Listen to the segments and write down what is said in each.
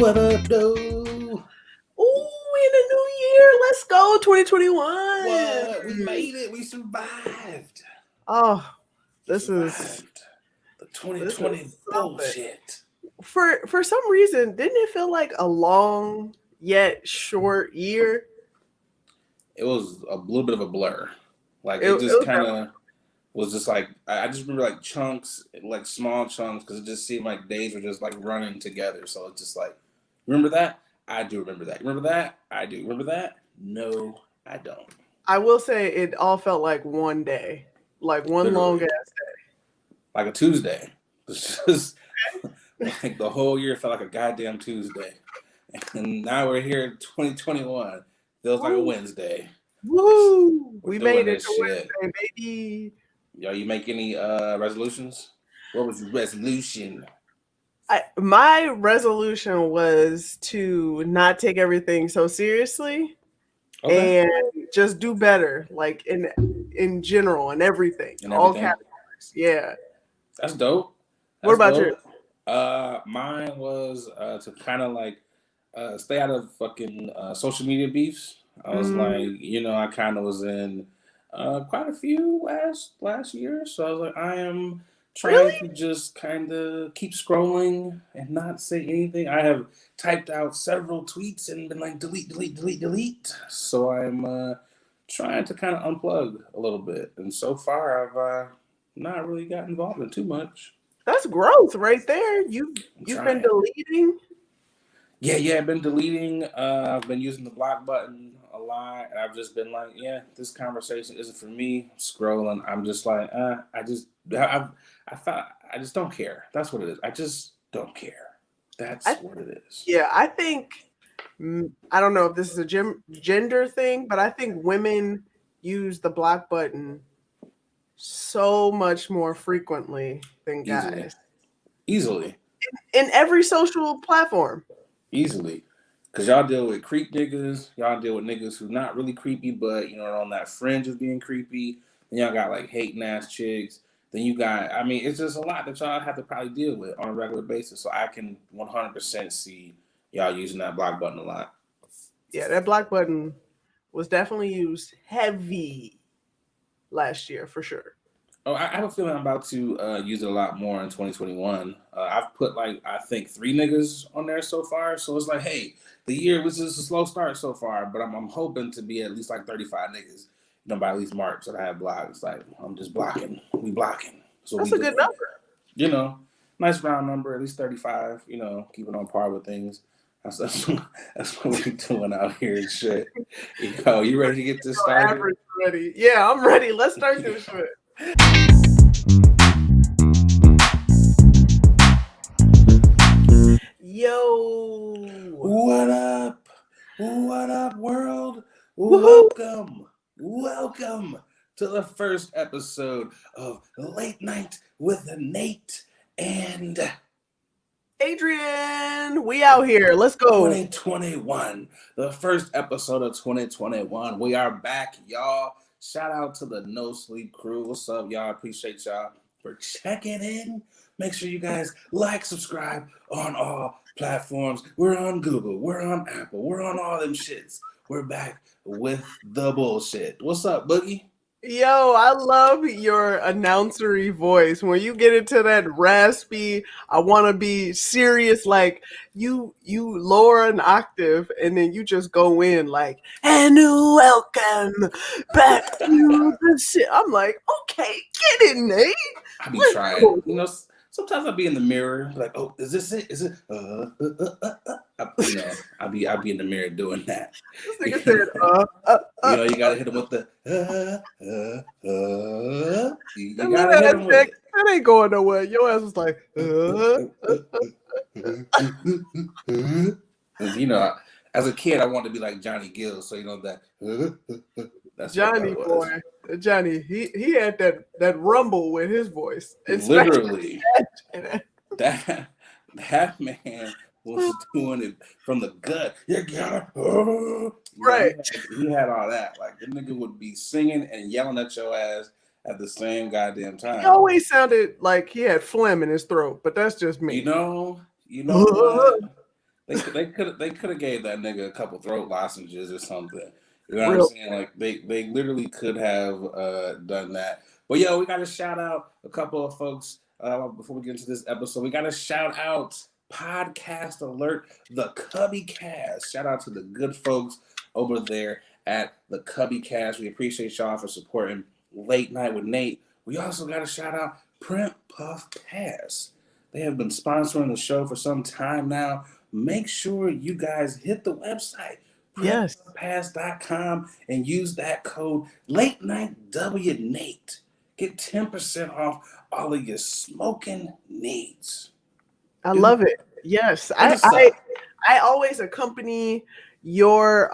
What up, though? Ooh, in a new year. Let's go, 2021. What? We made it. We survived. Oh, We this is survived the 2020 something. bullshit. For some reason, didn't it feel like a long yet short year? It was a little bit of a blur. Like It it just was kind of was just like I just remember like chunks, like small chunks, because it just seemed like days were just like running together. So it's just like, remember that? I do remember that. Remember that? I do. Remember that? No, I don't. I will say it all felt like one day, like one long Literally, ass. like a Tuesday. It's just like the whole year felt like a goddamn Tuesday. And now we're here in 2021. Feels like a Woo, Wednesday. woo! We're We doing made it this to shit. Wednesday, baby. Yo, you make any resolutions? What was your resolution? My resolution was to not take everything so seriously Okay. and just do better, like in general and everything, And all everything. categories. Yeah. That's dope. What That's about you? dope. Mine was to kind of like stay out of fucking social media beefs. I was Mm, like, I kind of was in quite a few last year, so I was like, I am trying really? to just kind of keep scrolling and not say anything. I have typed out several tweets and been like, delete, delete, delete, delete. So I'm trying to kind of unplug a little bit, and so far I've not really got involved in too much. That's growth right there. I'm You've been trying. deleting. Yeah, I've been deleting. I've been using the block button a lot, and I've just been like, yeah, this conversation isn't for me. I'm scrolling. I'm just like, I thought, I just don't care. That's what it is. I just don't care. I That's what it is. Yeah, I think I don't know if this is a gender thing, but I think women use the block button so much more frequently than Easily, guys easily, in every social platform. easily. Cause y'all deal with creep niggas. Y'all deal with niggas who not really creepy, but are on that fringe of being creepy. Then y'all got like hating ass chicks. Then you got, I mean, it's just a lot that y'all have to probably deal with on a regular basis. So I can 100% see y'all using that block button a lot. Yeah, that block button was definitely used heavy last year for sure. Oh, I have a feeling I'm about to use it a lot more in 2021. I've put like I think 3 niggas on there so far, so it's like, hey, the year was just a slow start so far, but I'm hoping to be at least like 35 niggas, by at least March that I have blocked. It's like I'm just blocking, we blocking, so we That's a good doing, number. you know, nice round number, at least 35. Keep it on par with things. That's what we doing out here and shit. You ready to get this started? Average ready. Yeah, I'm ready. Let's start this shit. Yo. What up? What up, world? Woohoo. Welcome to the first episode of Late Night with Nate and Adrian, we out here. Let's go. 2021. The first episode of 2021. We are back, y'all. Shout out to the No Sleep crew. What's up, y'all? Appreciate y'all for checking in. Make sure you guys like, subscribe on all platforms. We're on Google. We're on Apple. We're on all them shits. We're back with the bullshit. What's up, Boogie? Yo, I love your announcery voice. When you get into that raspy, I want to be serious, like you lower an octave and then you just go in like, and welcome back to the shit. I'm like, okay, get in, Nate. I be Let's trying. go. Sometimes I be in the mirror, like, oh, is this it? Is it? I be in the mirror doing that. This nigga You said, know, you gotta hit them with the. You little gotta hit ass them with neck, it. that ain't going nowhere. Your ass was like, As a kid, I wanted to be like Johnny Gill, so that. That's what that Johnny boy, was. Johnny, he had that rumble with his voice, especially Literally, that man was doing it from the gut. You gotta, right. he had all that. Like the nigga would be singing and yelling at your ass at the same goddamn He time. always sounded like he had phlegm in his throat, but that's just me. You know what? They could have gave that nigga a couple throat lozenges or something. You know what I'm Real. saying? Like they literally could have done that. But yo, we got to shout out a couple of folks before we get into this episode. We got to shout out Podcast Alert, the Cubby Cast. Shout out to the good folks over there at the Cubby Cast. We appreciate y'all for supporting Late Night with Nate. We also got to shout out Print Puff Pass. They have been sponsoring the show for some time now. Make sure you guys hit the website, Yes. printpass.com, and use that code Late Night W Nate. Get 10% off all of your smoking needs. I love it. Yes. I always accompany your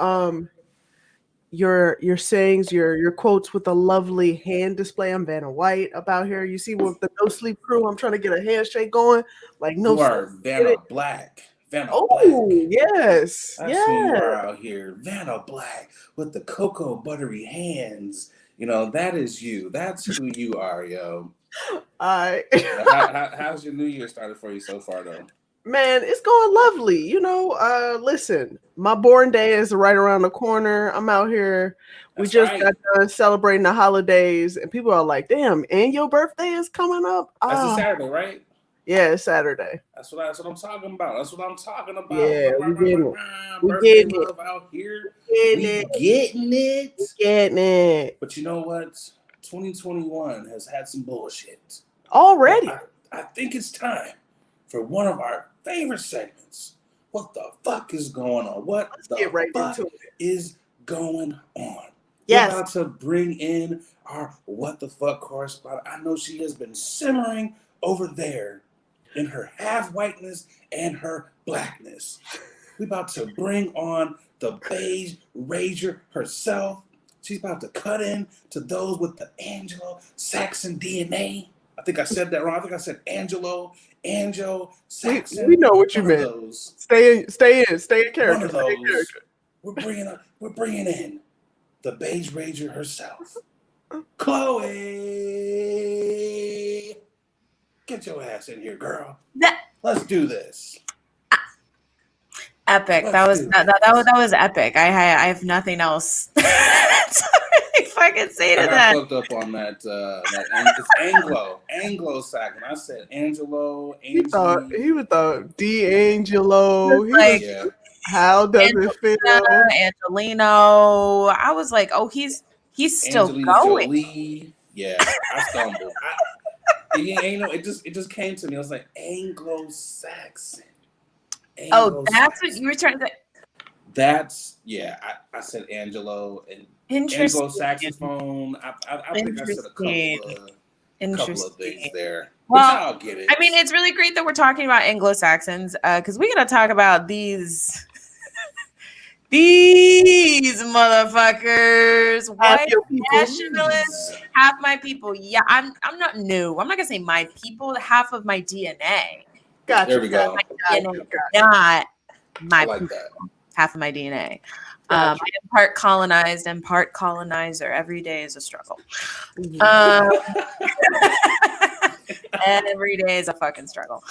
sayings, your quotes with a lovely hand display. I'm Vanna White up out here. You see with the No Sleep Crew, I'm trying to get a handshake going. Like no. You are Vanna Black. Vanna Oh, Black. yes. That's who you are out here. Vanna Black with the cocoa buttery hands. You know, that is you. That's who you are, yo. How's your New Year started for you so far, though? Man, it's going lovely. You know, listen, my born day is right around the corner. I'm out here. We just got done celebrating the holidays, and people are like, damn, and your birthday is coming up? That's a Saturday, right? Yeah, it's Saturday. That's what I'm talking about. That's what I'm talking about. Yeah, birthday love out here. We getting it. But you know what? 2021 has had some bullshit. Already. I think it's time for one of our favorite segments. What the fuck is going on? Let's get right into it. Is going on? Yes. We're about to bring in our What the Fuck correspondent. I know she has been simmering over there in her half whiteness and her blackness. We're about to bring on the beige rager herself. She's about to cut in to those with the Anglo-Saxon DNA. I think I said that wrong. I think I said Anglo-Saxon. We know what you meant. Those. Stay in character. One of those. We're bringing in the beige rager herself, Chloe. Get your ass in here, girl. Let's do this. Epic. That was epic. I have nothing else to fucking say to that. I got fucked up on that. It's Anglo-Saxon. I said Angelo. He thought D'Angelo. Like, how does it feel? Angelino. I was like, oh, he's still Angelina going. Jolie. Yeah, I stumbled. It just came to me. I was like, Anglo-Saxon. Oh, that's what you were trying to say. That's I said Angelo and Anglo-Saxophone. I think I said a couple of things there. Well, I'll get it. I mean, it's really great that we're talking about Anglo-Saxons because we're gonna talk about these motherfuckers, white nationalists, half my people. Yeah, I'm not new. I'm not gonna say my people. Half of my DNA. Gotcha. There we go. Not my like people. That. Half of my DNA. I am part colonized and part colonizer. Every day is a struggle. Every day is a fucking struggle.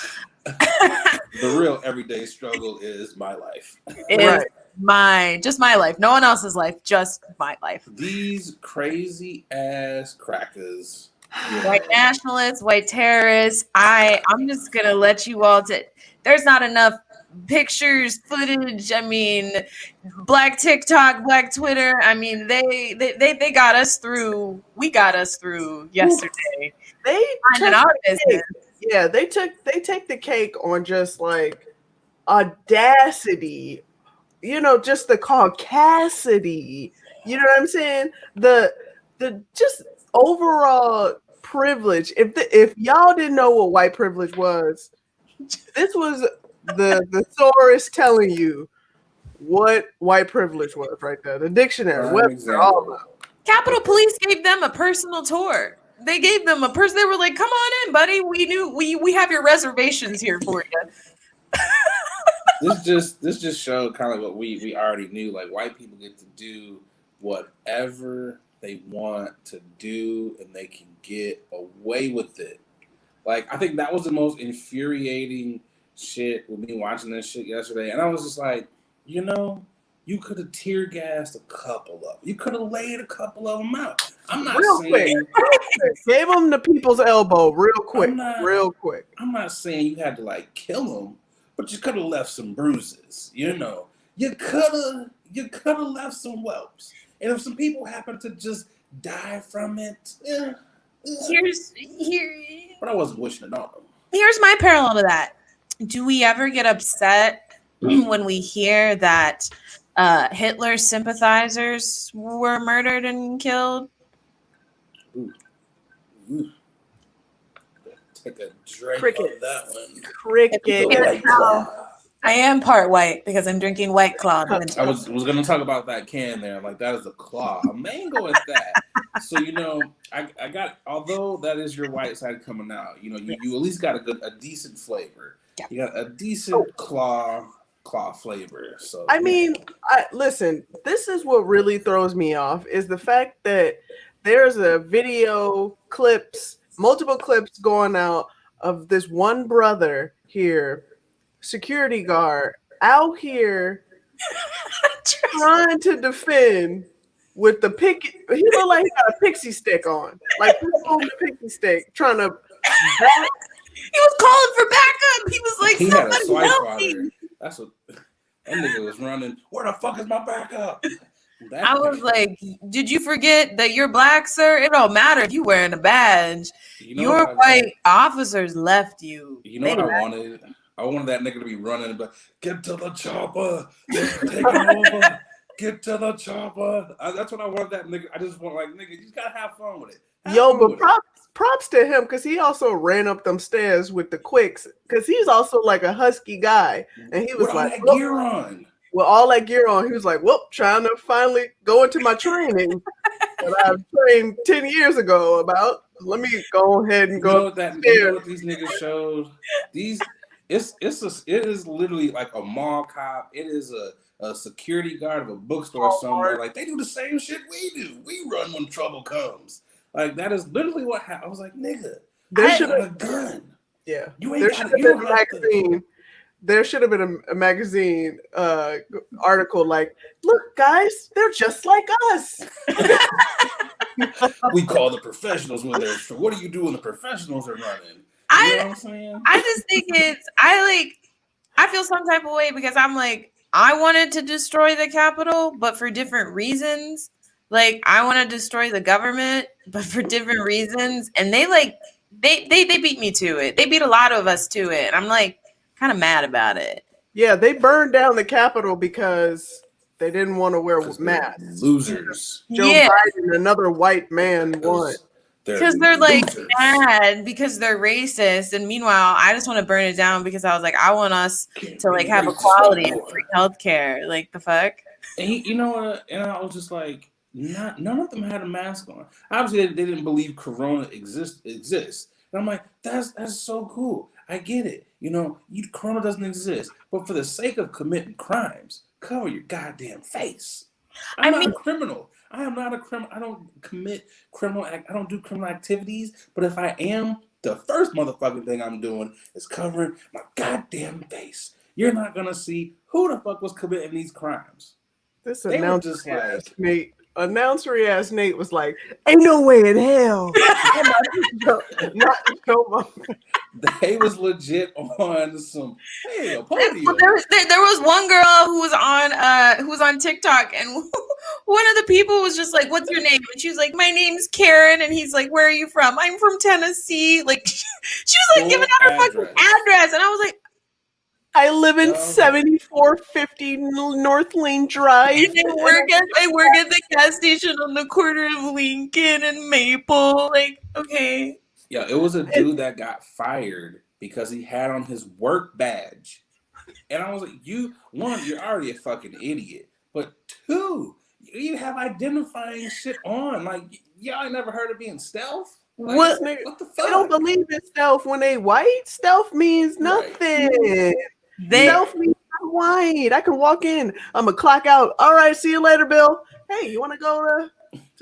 The real everyday struggle is my life. It is my life. No one else's life, just my life. These crazy ass crackers. Yeah. White nationalists, white terrorists. I'm just gonna let you all there's not enough pictures, footage. I mean, black TikTok, black Twitter. I mean, they got us through. We got us through yesterday. They took our business. Yeah, they take the cake on just like audacity. You know, just the caucasity. You know what I'm saying? The just overall privilege. If y'all didn't know what white privilege was, this was the thesaurus telling you what white privilege was right there. The dictionary. All about. Capitol Police gave them a personal tour. They gave them a person. They were like, "Come on in, buddy. We knew we have your reservations here for you." This just showed kind of what we already knew. Like, white people get to do whatever they want to do, and they can get away with it. Like, I think that was the most infuriating shit with me watching this shit yesterday, and I was just like, you know, you could have tear gassed a couple of them. You could have laid a couple of them out. I'm not saying gave them the people's elbow real quick. I'm not saying you had to like kill them, but you could have left some bruises. You know, you could have left some whelps, and if some people happen to just die from it, but I wasn't wishing it on them. Here's my parallel to that. Do we ever get upset when we hear that Hitler's sympathizers were murdered and killed? Ooh. Take a drink Cricket. of that one. Cricket. I am part white because I'm drinking White Claw. I was going to talk about that can there. Like, that is a claw. A mango is that. So, you know, I got, although that is your white side coming out, you know, you at least got a decent flavor. Yeah. You got a decent claw flavor. So I mean, listen, this is what really throws me off is the fact that there's a multiple clips going out of this one brother here, security guard, out here trying to defend with the pick. He looked like he got a pixie stick on, like the pixie stick, trying to. He was calling for backup. He was like, he had a "Somebody help me!" That's what that nigga was running. Where the fuck is my backup? I was like, "Did you forget that you're black, sir? It don't matter if you wearing a badge. Your white officers left you." You know what I wanted? I wanted that nigga to be running, but get to the chopper, take it over, get to the chopper. That's what I wanted. That nigga. I just want like nigga. You just gotta have fun with it. Props to him because he also ran up them stairs with the quicks because he's also like a husky guy, and he was with like, all that gear on. With all that gear on, he was like, "Whoop!" Trying to finally go into my training that I trained 10 years ago about. Let me go ahead and go. You know what these niggas showed? It is literally like a mall cop. It is a security guard of a bookstore somewhere. Like they do the same shit we do. We run when trouble comes. Like that is literally what happened. I was like, nigga, I got a gun. Yeah, you ain't got a magazine. There should have been a magazine article like, "Look, guys, they're just like us." We call the professionals when they're. What do you do when the professionals are running? You know what I'm saying? I just think I feel some type of way because I'm like, I wanted to destroy the Capitol, but for different reasons. Like, I want to destroy the government, but for different reasons. And they beat me to it. They beat a lot of us to it. And I'm like kind of mad about it. Yeah, they burned down the Capitol because they didn't want to wear masks. Losers. Joe Biden, another white man, won. Because they're like mad because they're racist. And meanwhile, I just want to burn it down because I was like, I want us to like have equality and free healthcare. Like the fuck. And you know what? And I was just like, none of them had a mask on. Obviously, they didn't believe Corona exists. And I'm like, that's so cool. I get it. You know, Corona doesn't exist. But for the sake of committing crimes, cover your goddamn face. I'm not a criminal. I am not a criminal. I don't commit criminal act. I don't do criminal activities. But if I am, the first motherfucking thing I'm doing is covering my goddamn face. You're not gonna see who the fuck was committing these crimes. This announcer ass Nate was like, "Ain't no way in hell." They was legit on some a podium. There was one girl who was on TikTok, and one of the people was just like, "What's your name?" And she was like, "My name's Karen." And he's like, "Where are you from?" "I'm from Tennessee." Like she was like giving out her fucking address, and I was like, "I live in 7450 North Lane Drive. I work at the gas station on the corner of Lincoln and Maple." Like, okay. Yeah, it was a dude that got fired because he had on his work badge. And I was like, you're already a fucking idiot. But two, you have identifying shit on. Like, y'all never heard of being stealth? Like, what the fuck? They don't believe in stealth when they white. Stealth means nothing. Right. Stealth means I'm white. I can walk in. I'm going to clock out. All right, see you later, Bill. Hey, you want to go to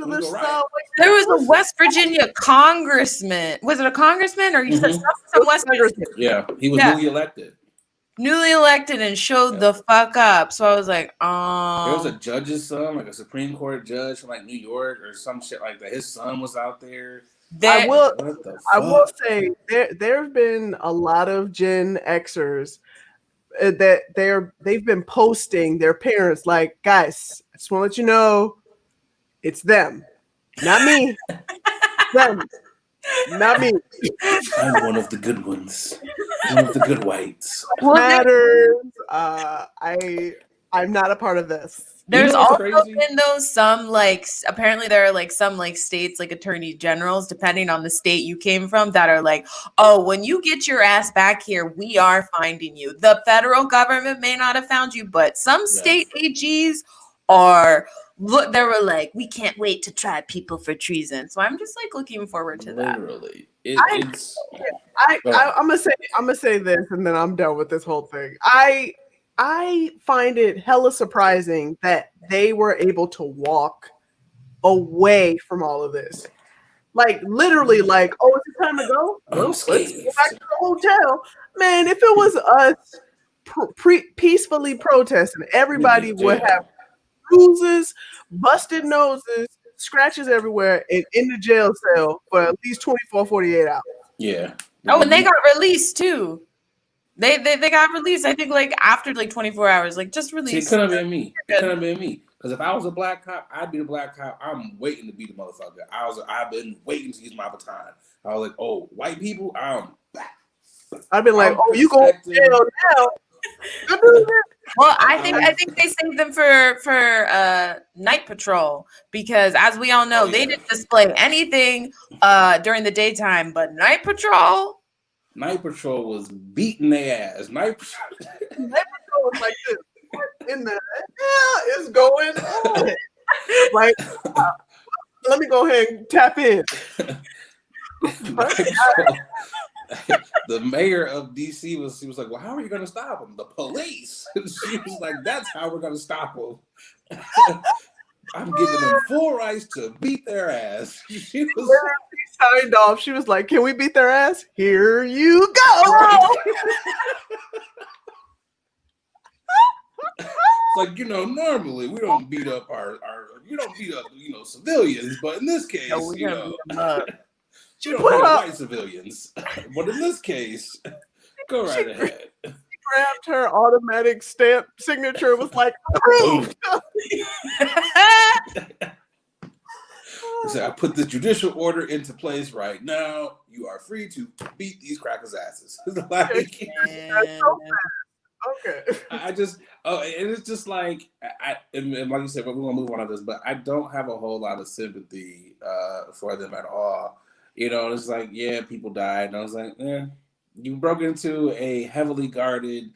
this? There was a West Virginia congressman. Was it a congressman or you said some West Virginia? Yeah, he was newly elected. newly elected and showed the fuck up. So I was like, There was a judge's son, like a Supreme Court judge from like New York or some shit like that. His son was out there. I will. What the fuck? I will say there have been a lot of Gen Xers that they've been posting their parents like, guys, I just want to let you know, it's them, not me. Them, not me. I'm one of the good ones. One of the good whites. Matters. I'm not a part of this. There's also crazy? been those some like apparently there are like some like states like attorney generals depending on the state you came from that are like, oh, when you get your ass back here, we are finding you. The federal government may not have found you, but some state AGs are look. They were like, we can't wait to try people for treason. So I'm just like looking forward to that. Literally, I'm gonna say this, and then I'm done with this whole thing. I find it hella surprising that they were able to walk away from all of this. Like literally, like, oh, is it time to go? Well, let's go back to the hotel. Man, if it was us peacefully protesting, everybody would have bruises, busted noses, scratches everywhere, and in the jail cell for at least 24, 48 hours. Yeah. Oh, and they got released too. They got released, I think, like after like 24 hours, like just released. See, it could have been me. It could have been me. Because if I was a black cop, I'd be the black cop. I'm waiting to be the motherfucker. I've been waiting to use my baton. I was like, oh, white people, I've been like, oh, you go to jail now. Well, I think they saved them for night patrol because, as we all know, they didn't display anything during the daytime, but night patrol. Night patrol was beating their ass. Night patrol was like this. What in the hell is going on? Like, let me go ahead and tap in. The mayor of DC was like, well, how are you going to stop them? The police. She was like, that's how we're going to stop them. I'm giving them full rights to beat their ass. She signed off. She was like, can we beat their ass? Here you go. It's like, normally we don't beat up civilians, but in this case, you don't beat up white civilians. But in this case, go right ahead. Grabbed her automatic stamp signature, was like, approved. So I put the judicial order into place right now. You are free to beat these crackers' asses. Like, okay. And it's just like, and like you said, we're gonna move on to this, but I don't have a whole lot of sympathy for them at all. It's like, yeah, people died, and I was like, you broke into a heavily guarded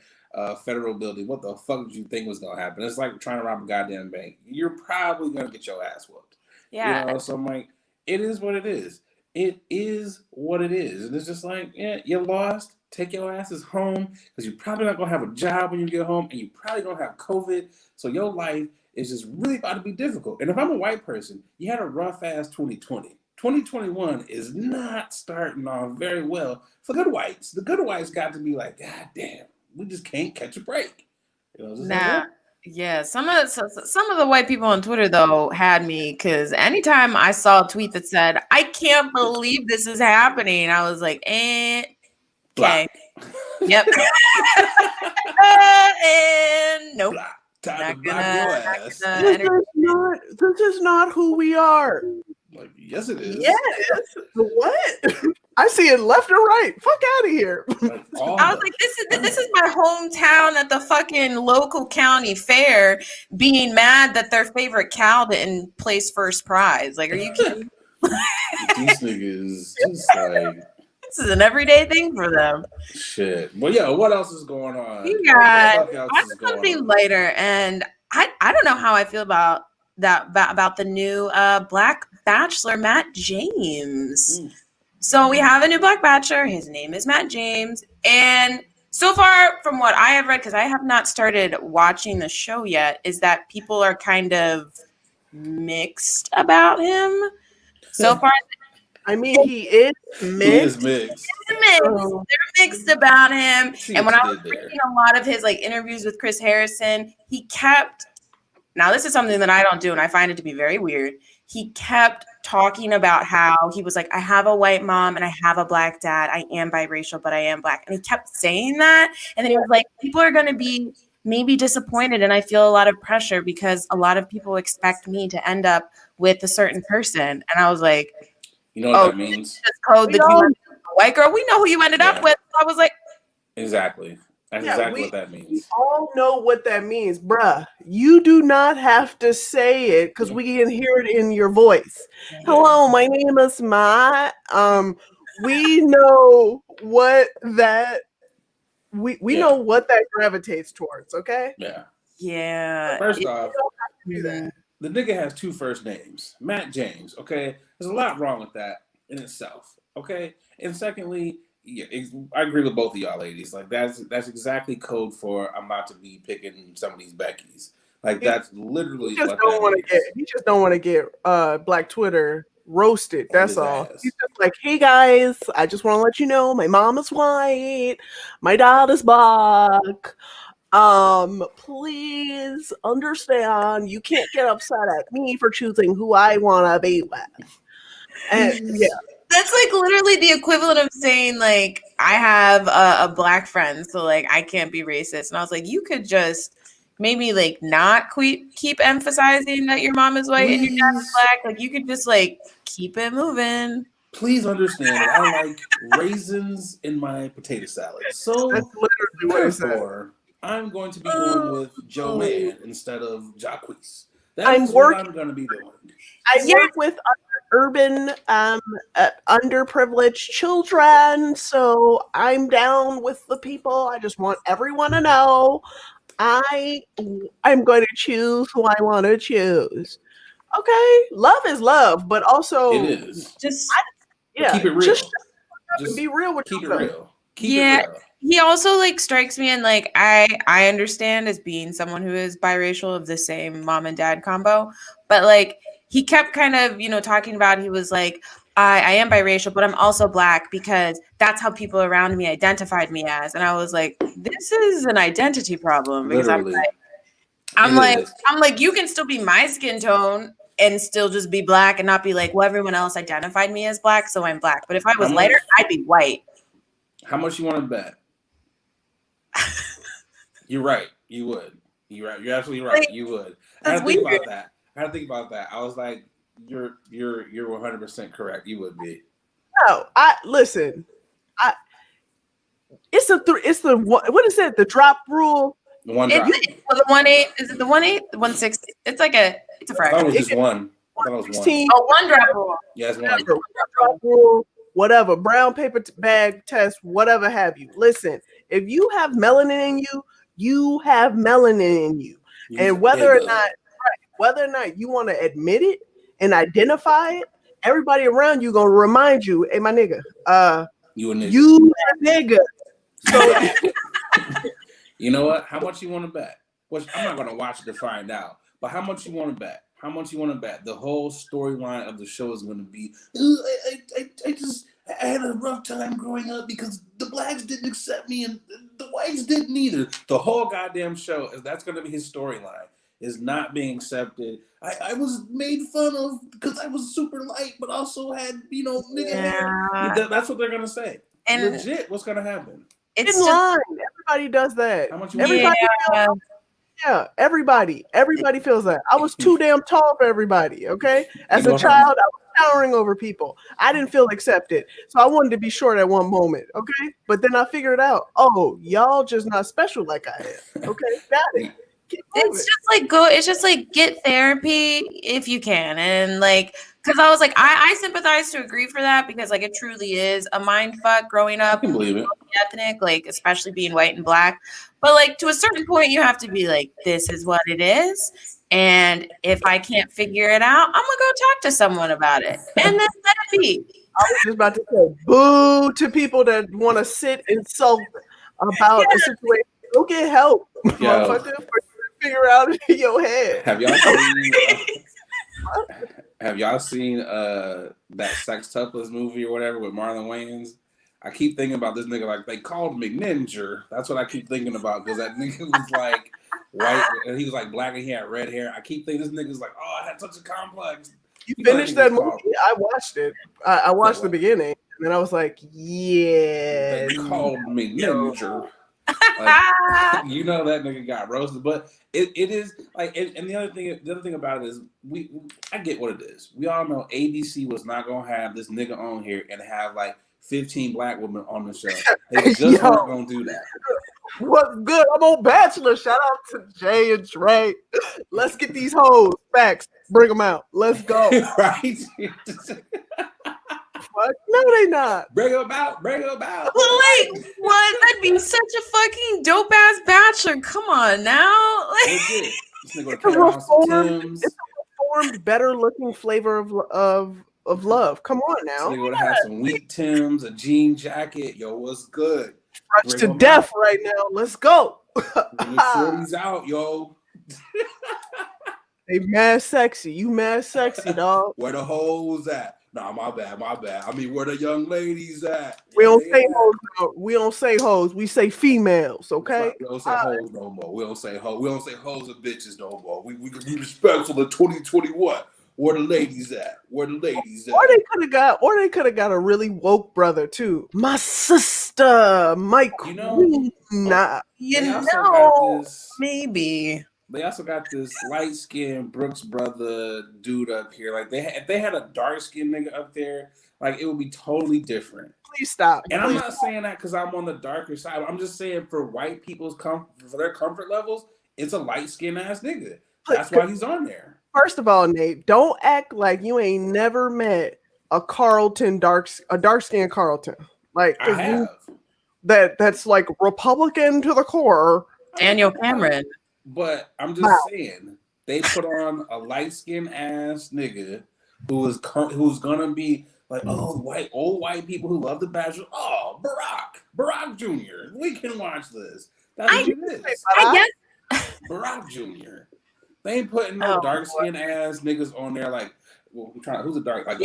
federal building. What the fuck did you think was gonna happen? It's like trying to rob a goddamn bank. You're probably gonna get your ass whooped. Yeah. So I'm like, it is what it is. It is what it is. And it's just like, yeah, you lost. Take your asses home because you're probably not gonna have a job when you get home, and you probably gonna have COVID. So your life is just really about to be difficult. And if I'm a white person, you had a rough ass 2020. 2021 is not starting off very well for good whites. The good whites got to be like, God damn, we just can't catch a break. Yeah, some of the white people on Twitter though had me because anytime I saw a tweet that said, "I can't believe this is happening," I was like, okay, yep, and nope. Time to block your ass. This is not who we are. Like, yes, it is. Yes. What? I see it left or right. Fuck out of here. Like, I was like, this is my hometown at the fucking local county fair being mad that their favorite cow didn't place first prize. Like, are you kidding? These niggas just like, this is an everyday thing for them. Shit. Well, yeah, what else is going on? You got something later, and I don't know how I feel about the new Black Bachelor, Matt James. So we have a new Black Bachelor. His name is Matt James. And so far from what I have read, because I have not started watching the show yet, is that people are kind of mixed about him. So far, I mean, he is mixed. He is mixed. They're mixed about him. See And what when you I was did there. reading a lot of his like interviews with Chris Harrison, he kept. Now this is something that I don't do, and I find it to be very weird. He kept talking about how he was like, I have a white mom and I have a black dad. I am biracial, but I am black. And he kept saying that. And then he was like, people are going to be maybe disappointed. And I feel a lot of pressure because a lot of people expect me to end up with a certain person. And I was like, You know what that means? This code that you ended up with a white girl. We know who you ended up with. I was like, exactly. That's exactly what that means. We all know what that means, bruh. You do not have to say it because we can hear it in your voice. Yeah. Hello, my name is Matt. We know what that we know what that gravitates towards. Okay. Yeah. Yeah. First off, do that. The nigga has 2 first names, Matt James. Okay, there's a lot wrong with that in itself. Okay, and secondly, yeah, I agree with both of y'all ladies. Like that's exactly code for I'm about to be picking some of these Beckys. Like that's literally what that means. He just don't want to get Black Twitter roasted. That's all. Ass. He's just like, hey guys, I just want to let you know my mom is white, my dad is black. Please understand you can't get upset at me for choosing who I want to be with. And yeah. That's like literally the equivalent of saying like I have a black friend, so like I can't be racist. And I was like, you could just maybe like not keep emphasizing that your mom is white and your dad is black. Like you could just like keep it moving. Please understand that I like raisins in my potato salad. So therefore, I'm going to be going with Joe Man instead of Jacquees. That's what I'm going to be doing. I work with urban underprivileged children, so I'm down with the people. I just want everyone to know I'm going to choose who I want to choose. Okay, love is love, but also it is just keep it real. Just be real with keep it real. Keep it real. He also like strikes me, and like I understand as being someone who is biracial of the same mom and dad combo, but like he kept kind of talking about, he was like, I am biracial, but I'm also black because that's how people around me identified me as, and I was like, this is an identity problem because literally. I'm like you can still be my skin tone and still just be black and not be like, well, everyone else identified me as black, so I'm black. But if I was lighter, I'd be white. How much you want to bet? You're right. You would. You're right. You're absolutely right. You would. I had to think about that. I was like, you're 100% correct. You would be. No, listen. It's the what is it? The drop rule. The one drop. The 1/8. Is it the 1/8? The 1/6? It's a fraction. I thought it was just one. I thought it was 1. Oh, one drop rule. Yeah, it's 1. Drop rule. Whatever, brown paper bag test, whatever have you. Listen, if you have melanin in you, you have melanin in you. And whether or not you want to admit it and identify it, everybody around you gonna remind you, hey, my nigga, you a nigga. You a nigga. So you know what? How much you want to bet? Which I'm not gonna watch it to find out, but how much you want to bet? How much you want to bet? The whole storyline of the show is going to be, I had a rough time growing up because the blacks didn't accept me and the whites didn't either. The whole goddamn show that's going to be his storyline. Is not being accepted. I was made fun of because I was super light, but also had nigga hair. That's what they're going to say. And legit, what's going to happen? It's in line. Everybody does that. How much you everybody feels, yeah, everybody feels that. I was too damn tall for everybody, okay? As a child, I was towering over people. I didn't feel accepted. So I wanted to be short at one moment, okay? But then I figured out, oh, y'all just not special like I am. Okay, got it. It's just like get therapy if you can. And like, because I was like, I sympathize to agree for that because like it truly is a mind fuck growing up. I can believe it. Ethnic, like especially being white and black. But like to a certain point, you have to be like, this is what it is. And if I can't figure it out, I'm gonna go talk to someone about it. And then let it be. I was just about to say boo to people that want to sit and sulk about a situation. Go get help, motherfucker. Figure out in your head. Have y'all seen that Sextuplets movie or whatever with Marlon Wayans? I keep thinking about this nigga like they called me Ninja. That's what I keep thinking about because that nigga was like white and he was like black and he had red hair. I keep thinking this nigga's like, oh, I had such a complex. You know finished that movie? called... I watched it. I watched the beginning, and then I was like, yeah. They called me Ninja. Like, you know that nigga got roasted, but it is like, and the other thing about it is I get what it is. We all know ABC was not gonna have this nigga on here and have like 15 black women on the show. They just weren't gonna do that. What's good? I'm on Bachelor. Shout out to Jay and Trey. Let's get these hoes. Facts. Bring them out. Let's go. Right? What? No, they not. Bring them out. Bring them out. Like, what? That'd be such a fucking dope ass Bachelor. Come on now. It's a reformed, better looking flavor of love. Come on now. This nigga would have some wheat Tims, a jean jacket. Yo, what's good? Fresh to death right now. Let's go. Bring the 40s out, yo. They mad sexy. You mad sexy, dog. Where the hoes at? Nah, my bad. I mean, where the young ladies at? We don't say hoes. No. We don't say hoes. We say females. Okay. We don't say hoes no more. We don't say hoes. We don't say hoes and bitches no more. We respectful in 2021. Where the ladies at? Where the ladies at? Or they could have got a really woke brother too. My sister, Mike. You know, maybe. They also got this light skinned Brooks brother dude up here. Like if they had a dark skinned nigga up there, like it would be totally different. Please stop. And I'm not saying that because I'm on the darker side. I'm just saying for white people's for their comfort levels, it's a light skinned ass nigga. That's why he's on there. First of all, Nate, don't act like you ain't never met a dark skinned Carlton. Like I have. That's like Republican to the core. Daniel Cameron. But I'm just saying, they put on a light skinned ass nigga who's gonna be like, oh, old white people who love The Bachelor. Oh, Barack Jr. We can watch this. That's what it is. I guess Barack Jr. They ain't putting no dark skinned ass niggas on there. Like, well, who's a dark? Like,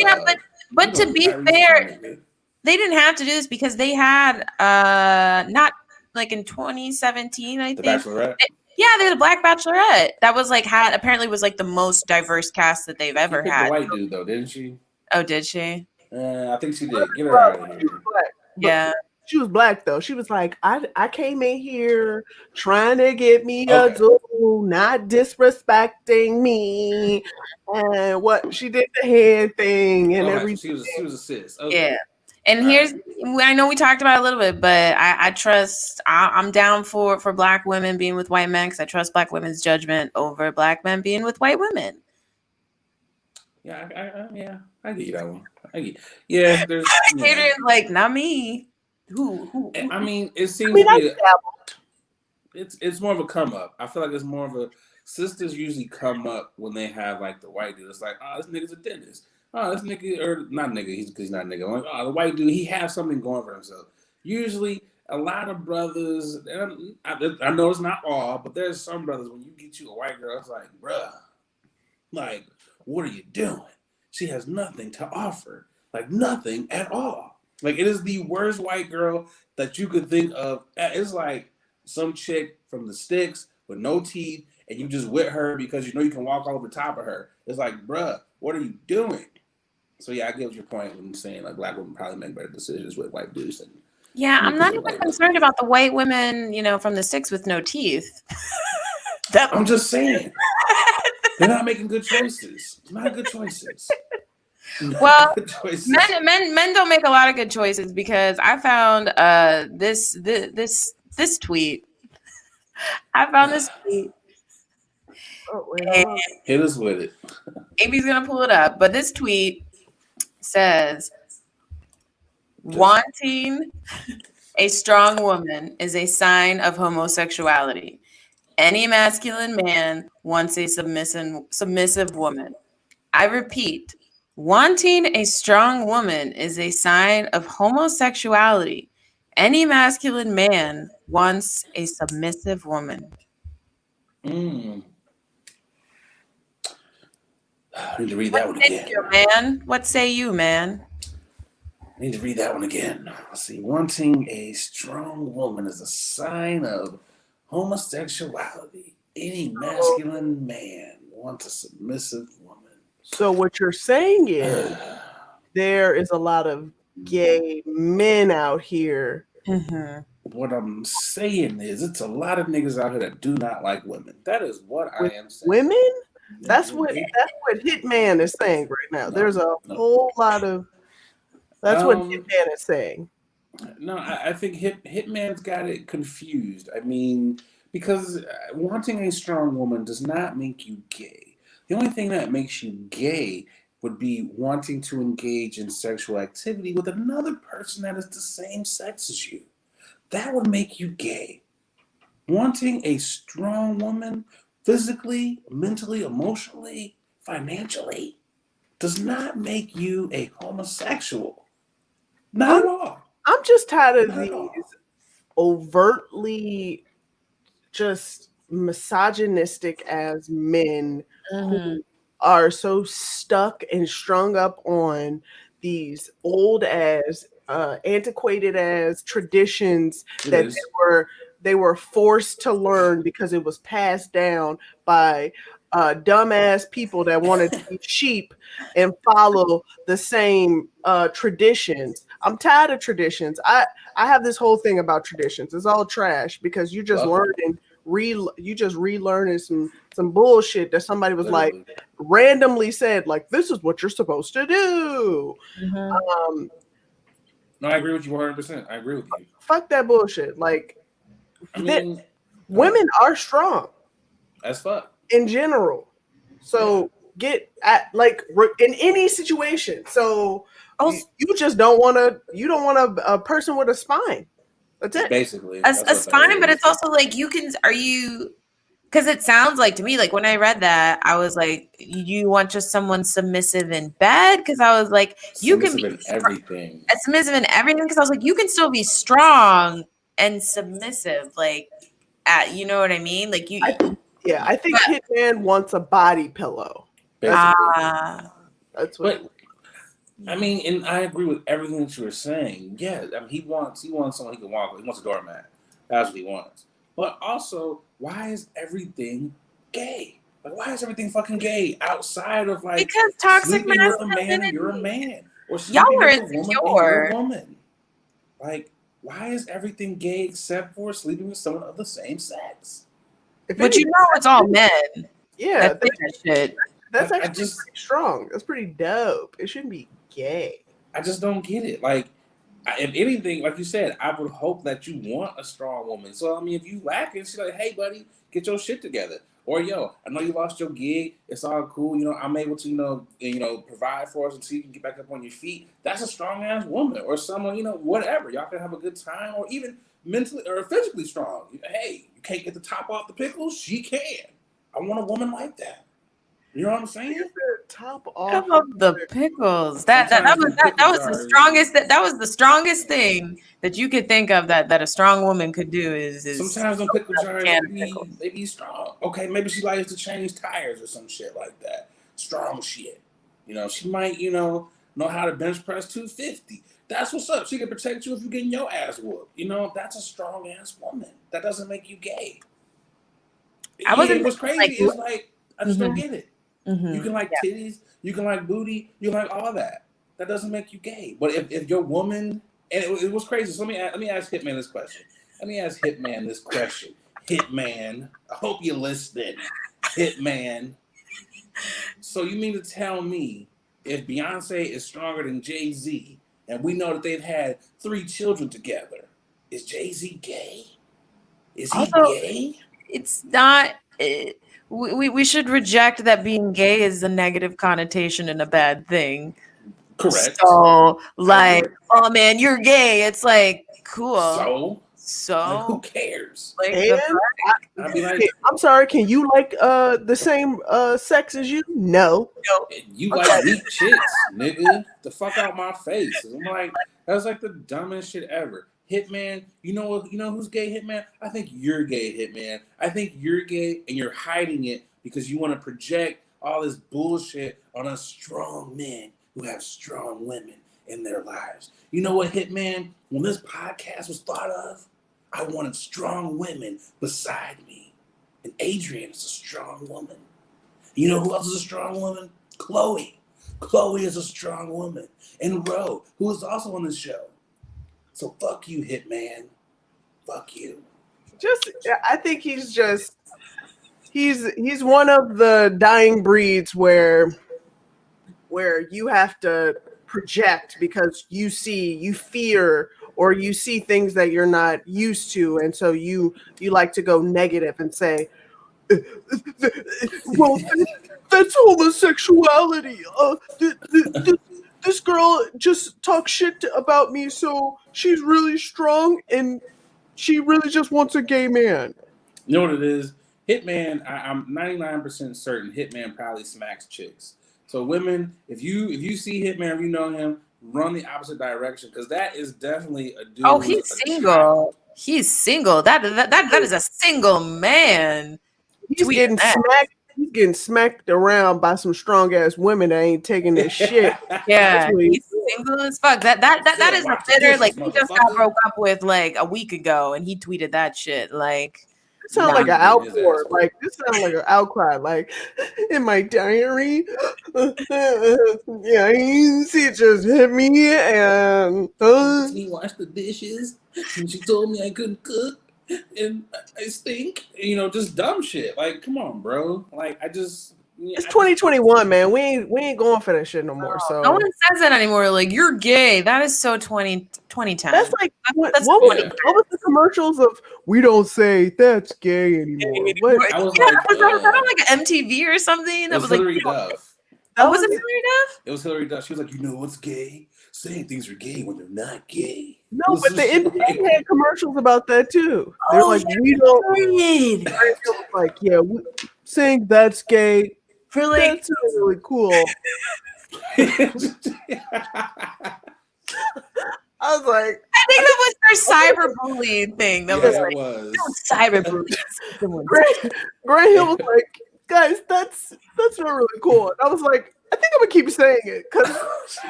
but to be fair, they didn't have to do this because they had not like in 2017, I think. The Bachelorette. Yeah, they had a Black Bachelorette that was like apparently was like the most diverse cast that they've ever had. The white dude though, didn't she? Oh, did she? I think she did. Get her out of here. Yeah. She was black though. She was like, I came in here trying to get me a dude, not disrespecting me, and what she did the hand thing and everything. She was a sis. Okay. Yeah. And I know we talked about it a little bit, but I trust, I'm down for black women being with white men because I trust black women's judgment over black men being with white women. Yeah, I get that one. Yeah, there's. Adrian's like, not me. Who? I mean, it seems to be. It's more of a come up. I feel like it's more of a sisters usually come up when they have like the white dude. It's like, oh, this nigga's a dentist. Oh, this nigga, or not nigga, he's not a nigga. Like, oh, the white dude, he has something going for himself. Usually, a lot of brothers, and I know it's not all, but there's some brothers, when you get you a white girl, it's like, bruh, like, what are you doing? She has nothing to offer. Like, nothing at all. Like, it is the worst white girl that you could think of. It's like some chick from the sticks with no teeth, and you just with her because you know you can walk all over the top of her. It's like, bruh, what are you doing? So yeah, I get your point when saying like black women probably make better decisions with white dudes. Yeah, I'm not even concerned about the white women, from the sticks with no teeth. I'm just saying, they're not making good choices. Not good choices. Well, men don't make a lot of good choices because I found this tweet. I found this tweet. Hit us with it. Amy's gonna pull it up, but this tweet says, "Wanting a strong woman is a sign of homosexuality. Any masculine man wants a submissive woman. I repeat, wanting a strong woman is a sign of homosexuality. Any masculine man wants a submissive woman." I need to read that one again. Man, what say you, man? I need to read that one again. Let's see. Wanting a strong woman is a sign of homosexuality. Any masculine man wants a submissive woman. So what you're saying is there is a lot of gay men out here. Mm-hmm. What I'm saying is, it's a lot of niggas out here that do not like women. That is what I With am saying. women? That's what Hitman is saying right now. There's a whole lot of. That's what Hitman is saying. No, I think Hitman's got it confused. I mean, because wanting a strong woman does not make you gay. The only thing that makes you gay would be wanting to engage in sexual activity with another person that is the same sex as you. That would make you gay. Wanting a strong woman, physically, mentally, emotionally, financially, does not make you a homosexual. Not at all. I'm just tired of these overtly just misogynistic as men who are so stuck and strung up on these old as antiquated as traditions that they were forced to learn because it was passed down by dumbass people that wanted to be sheep and follow the same traditions. I'm tired of traditions. I have this whole thing about traditions. It's all trash because you just relearning some bullshit that somebody was like randomly said, like, this is what you're supposed to do. No, I agree with you 100%. I agree with you. Fuck that bullshit. Like, I mean, women are strong as fuck in general. So get at like in any situation. So you just don't want to. You don't want a person with a spine. That's it. Basically, a spine, but it's also like you can. Are you? Because it sounds like to me, like when I read that, I was like, you want just someone submissive in bed? Because I was like, you can be everything. Submissive in everything. Because I was like, you can still be strong and submissive, like, you know what I mean? Like you. I think Hitman wants a body pillow. That's what. I mean, and I agree with everything that you were saying. Yeah, I mean, he wants someone he can walk with. He wants a doormat. That's what he wants. But also, why is everything gay? Like, why is everything fucking gay outside of like because toxic sleeping with a man and you're a man, or y'all sleeping are with a woman and you're insecure. a woman? Like, why is everything gay except for sleeping with someone of the same sex? But you know, it's all men. Yeah, that shit. That's actually pretty strong. That's pretty dope. It shouldn't be gay. I just don't get it. Like, if anything, like you said, I would hope that you want a strong woman. So, I mean, if you lacking, she's like, hey, buddy, get your shit together. Or, yo, I know you lost your gig. It's all cool. You know, I'm able to, provide for us until you can get back up on your feet. That's a strong-ass woman. Or someone, whatever. Y'all can have a good time. Or even mentally or physically strong. Hey, you can't get the top off the pickles? She can. I want a woman like that. You know what I'm saying? Top off the pickles. That was the strongest. That was the strongest thing that you could think of that a strong woman could do. Is sometimes the pickle jars they be strong. Okay, maybe she likes to change tires or some shit like that. Strong shit. She might know how to bench press 250. That's what's up. She can protect you if you're getting your ass whooped. That's a strong ass woman. That doesn't make you gay. What's crazy is like I just don't get it. You can like titties, you can like booty, you can like all that. That doesn't make you gay. But if your woman, and it was crazy. So let me ask Hitman this question. Hitman, I hope you're listening. Hitman. So you mean to tell me if Beyonce is stronger than Jay-Z, and we know that they've had 3 children together, is Jay-Z gay? Is he gay? It's not. We should reject that being gay is a negative connotation and a bad thing. Correct. So, like, oh man, you're gay. It's like, cool. So like, who cares? Like, I'm sorry. Can you like the same sex as you? No. You like weak chicks, nigga. The fuck out my face. I'm like, that's like the dumbest shit ever. Hitman, you know who's gay, Hitman? I think you're gay, Hitman. I think you're gay and you're hiding it because you want to project all this bullshit on us strong men who have strong women. in their lives. You know what, Hitman? When this podcast was thought of, I wanted strong women beside me. And Adrian is a strong woman. You know who else is a strong woman? Chloe. Chloe is a strong woman. And Ro, who is also on the show. So fuck you, Hitman. Fuck you. I think he's one of the dying breeds where you have to project because you fear or you see things that you're not used to, and so you like to go negative and say, well, that's homosexuality. This girl just talks shit about me, so she's really strong and she really just wants a gay man. You know what it is? Hitman, I'm 99% certain Hitman probably smacks chicks. So women, if you see Hitman, if you know him, run the opposite direction because that is definitely a dude. Oh, he's single. He's single. That is a single man. He's getting smacked around by some strong ass women that ain't taking this shit. Yeah, he's single as fuck. That is a bitter. Like he just got broke up with like a week ago, and he tweeted that shit. Like it sounds like an outpour. Like this sounds like an outcry. Like in my diary, yeah, she just hit me and he washed the dishes, and she told me I couldn't cook. And I stink, you know, just dumb shit. Like, come on, bro. Like, it's 2021, man. We ain't going for that shit no more. So no one says that anymore. Like, you're gay. That is so 2010. That's like what was the commercials of? We don't say that's gay anymore. I was was that on like MTV or something? That was like Hillary Duff. Oh, was it Hillary Duff? It was Hillary Duff. She was like, you know what's gay? Saying things are gay when they're not gay. No, but the NBA had commercials about that too. They're like, we don't. Like, yeah, saying that's gay. For like, that's really cool. I was like, I think that was their cyberbullying thing. That was like, cyberbullying. Grant Hill was like, guys, that's not really cool. And I was like, I think I'm gonna keep saying it because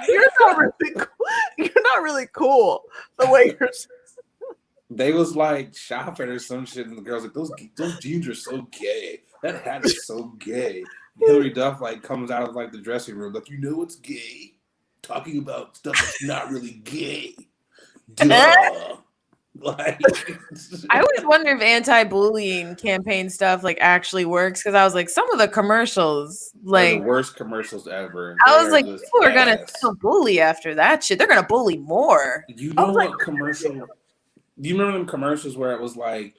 you're not really cool. You're not really cool the way you're. They was like shopping or some shit, and the girls like those jeans are so gay. That hat is so gay. Hillary Duff like comes out of like the dressing room like, you know what's gay? Talking about stuff that's not really gay. Duh. Like, I always wonder if anti-bullying campaign stuff like actually works because I was like, some of the commercials, like the worst commercials ever. I was like, people are gonna still bully after that shit. They're gonna bully more. You know what commercial? Do you remember them commercials where it was like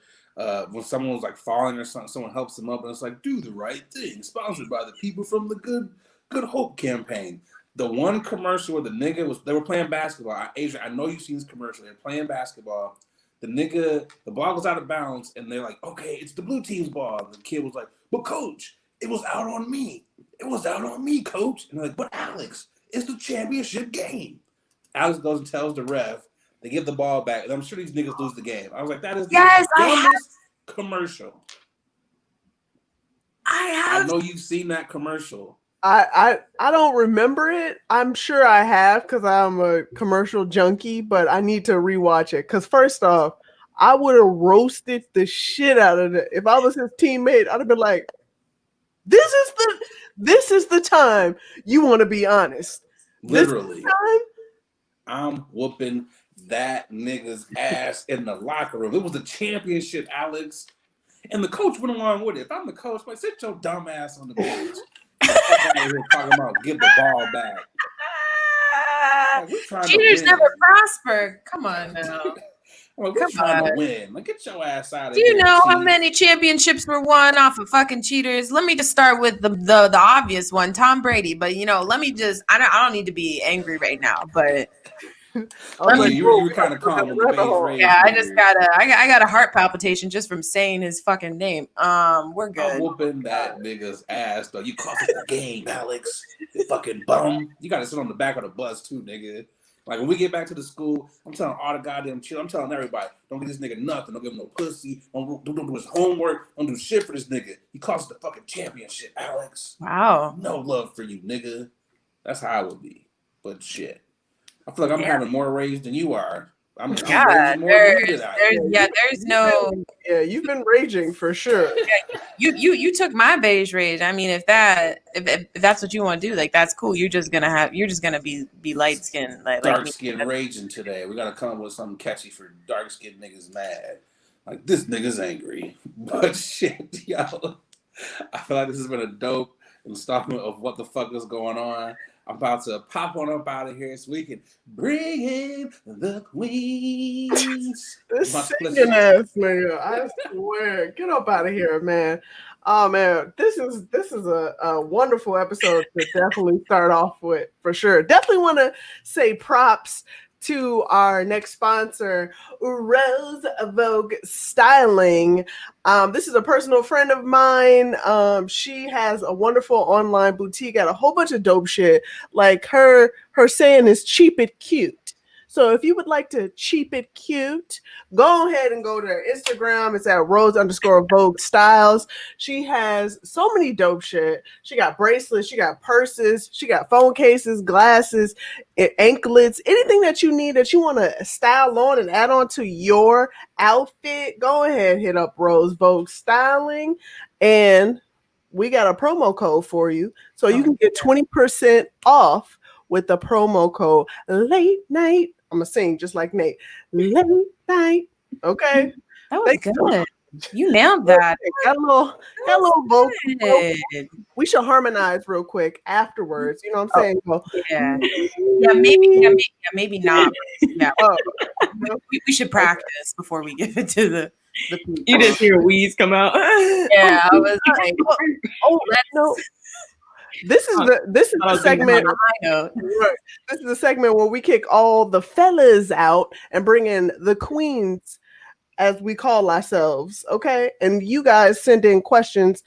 when someone was like falling or something, someone helps them up and it's like, do the right thing, sponsored by the people from the Good Hope campaign. The one commercial where the nigga they were playing basketball. Adrian, I know you've seen this commercial. They're playing basketball. The ball goes out of bounds, and they're like, okay, it's the blue team's ball. And the kid was like, but coach, it was out on me. It was out on me, coach. And they're like, but Alex, it's the championship game. Alex goes and tells the ref, they give the ball back, and I'm sure these niggas lose the game. I was like, that is the dumbest commercial. I know you've seen that commercial. I don't remember it. I'm sure I have because I'm a commercial junkie, but I need to rewatch it. Because first off, I would have roasted the shit out of it. If I was his teammate, I'd have been like, this is the time you want to be honest. Literally. I'm whooping that nigga's ass in the locker room. It was the championship, Alex. And the coach went along with it. If I'm the coach, like, sit your dumb ass on the bench. Here talking about give the ball back. Like, cheaters never prosper. Come on now. We're trying to win. Like, get your ass out of here. Do you know how many championships were won off of fucking cheaters? Let me just start with the obvious one, Tom Brady. But let me just I don't need to be angry right now, but you were kind of calm. Yeah, I got a heart palpitation just from saying his fucking name. We're good. I'm whooping that nigga's ass, though. You cost us the game, Alex. You fucking bum. You gotta sit on the back of the bus too, nigga. Like when we get back to the school, I'm telling all the goddamn chill. I'm telling everybody, don't give this nigga nothing. Don't give him no pussy. Don't do his homework. Don't do shit for this nigga. You cost us the fucking championship, Alex. Wow. No love for you, nigga. That's how I would be. But shit. I feel like I'm Yeah. having more rage than you are. I'm Yeah, raging more than you did. there's no. You've been raging for sure. You took my beige rage. I mean, if that's what you want to do, like that's cool. You're just gonna be light skinned, like Dark me. skin raging today. We gotta come up with something catchy for dark skinned niggas mad. Like this nigga's angry. But shit, yo. I feel like this has been a dope installment of what the fuck is going on. I'm about to pop on up out of here so we can bring in the queens. This My split singing shit. ass nigga, I swear, get up out of here, man. Oh man, this is a wonderful episode to definitely start off with for sure. Definitely want to say props to our next sponsor, Rose Vogue Styling. This is a personal friend of mine. She has a wonderful online boutique, got a whole bunch of dope shit. Like her saying is cheap it cute. So if you would like to cheap it cute, go ahead and go to her Instagram. It's at Rose_Vogue Styles. She has so many dope shit. She got bracelets, she got purses, she got phone cases, glasses, anklets, anything that you need that you want to style on and add on to your outfit. Go ahead, hit up Rose Vogue Styling, and we got a promo code for you, so you can get 20% off with the promo code late night. I'm gonna sing just like Nate. Late night. Okay. That was good. You nailed that. Got a little vocal. Good. We should harmonize real quick afterwards. You know what I'm saying? Go, Yeah, maybe not. Yeah, we should practice before we give it to the people. You just hear wheeze come out. Yeah, I was like, no. This is the segment. This is the segment where we kick all the fellas out and bring in the queens, as we call ourselves. Okay, and you guys send in questions,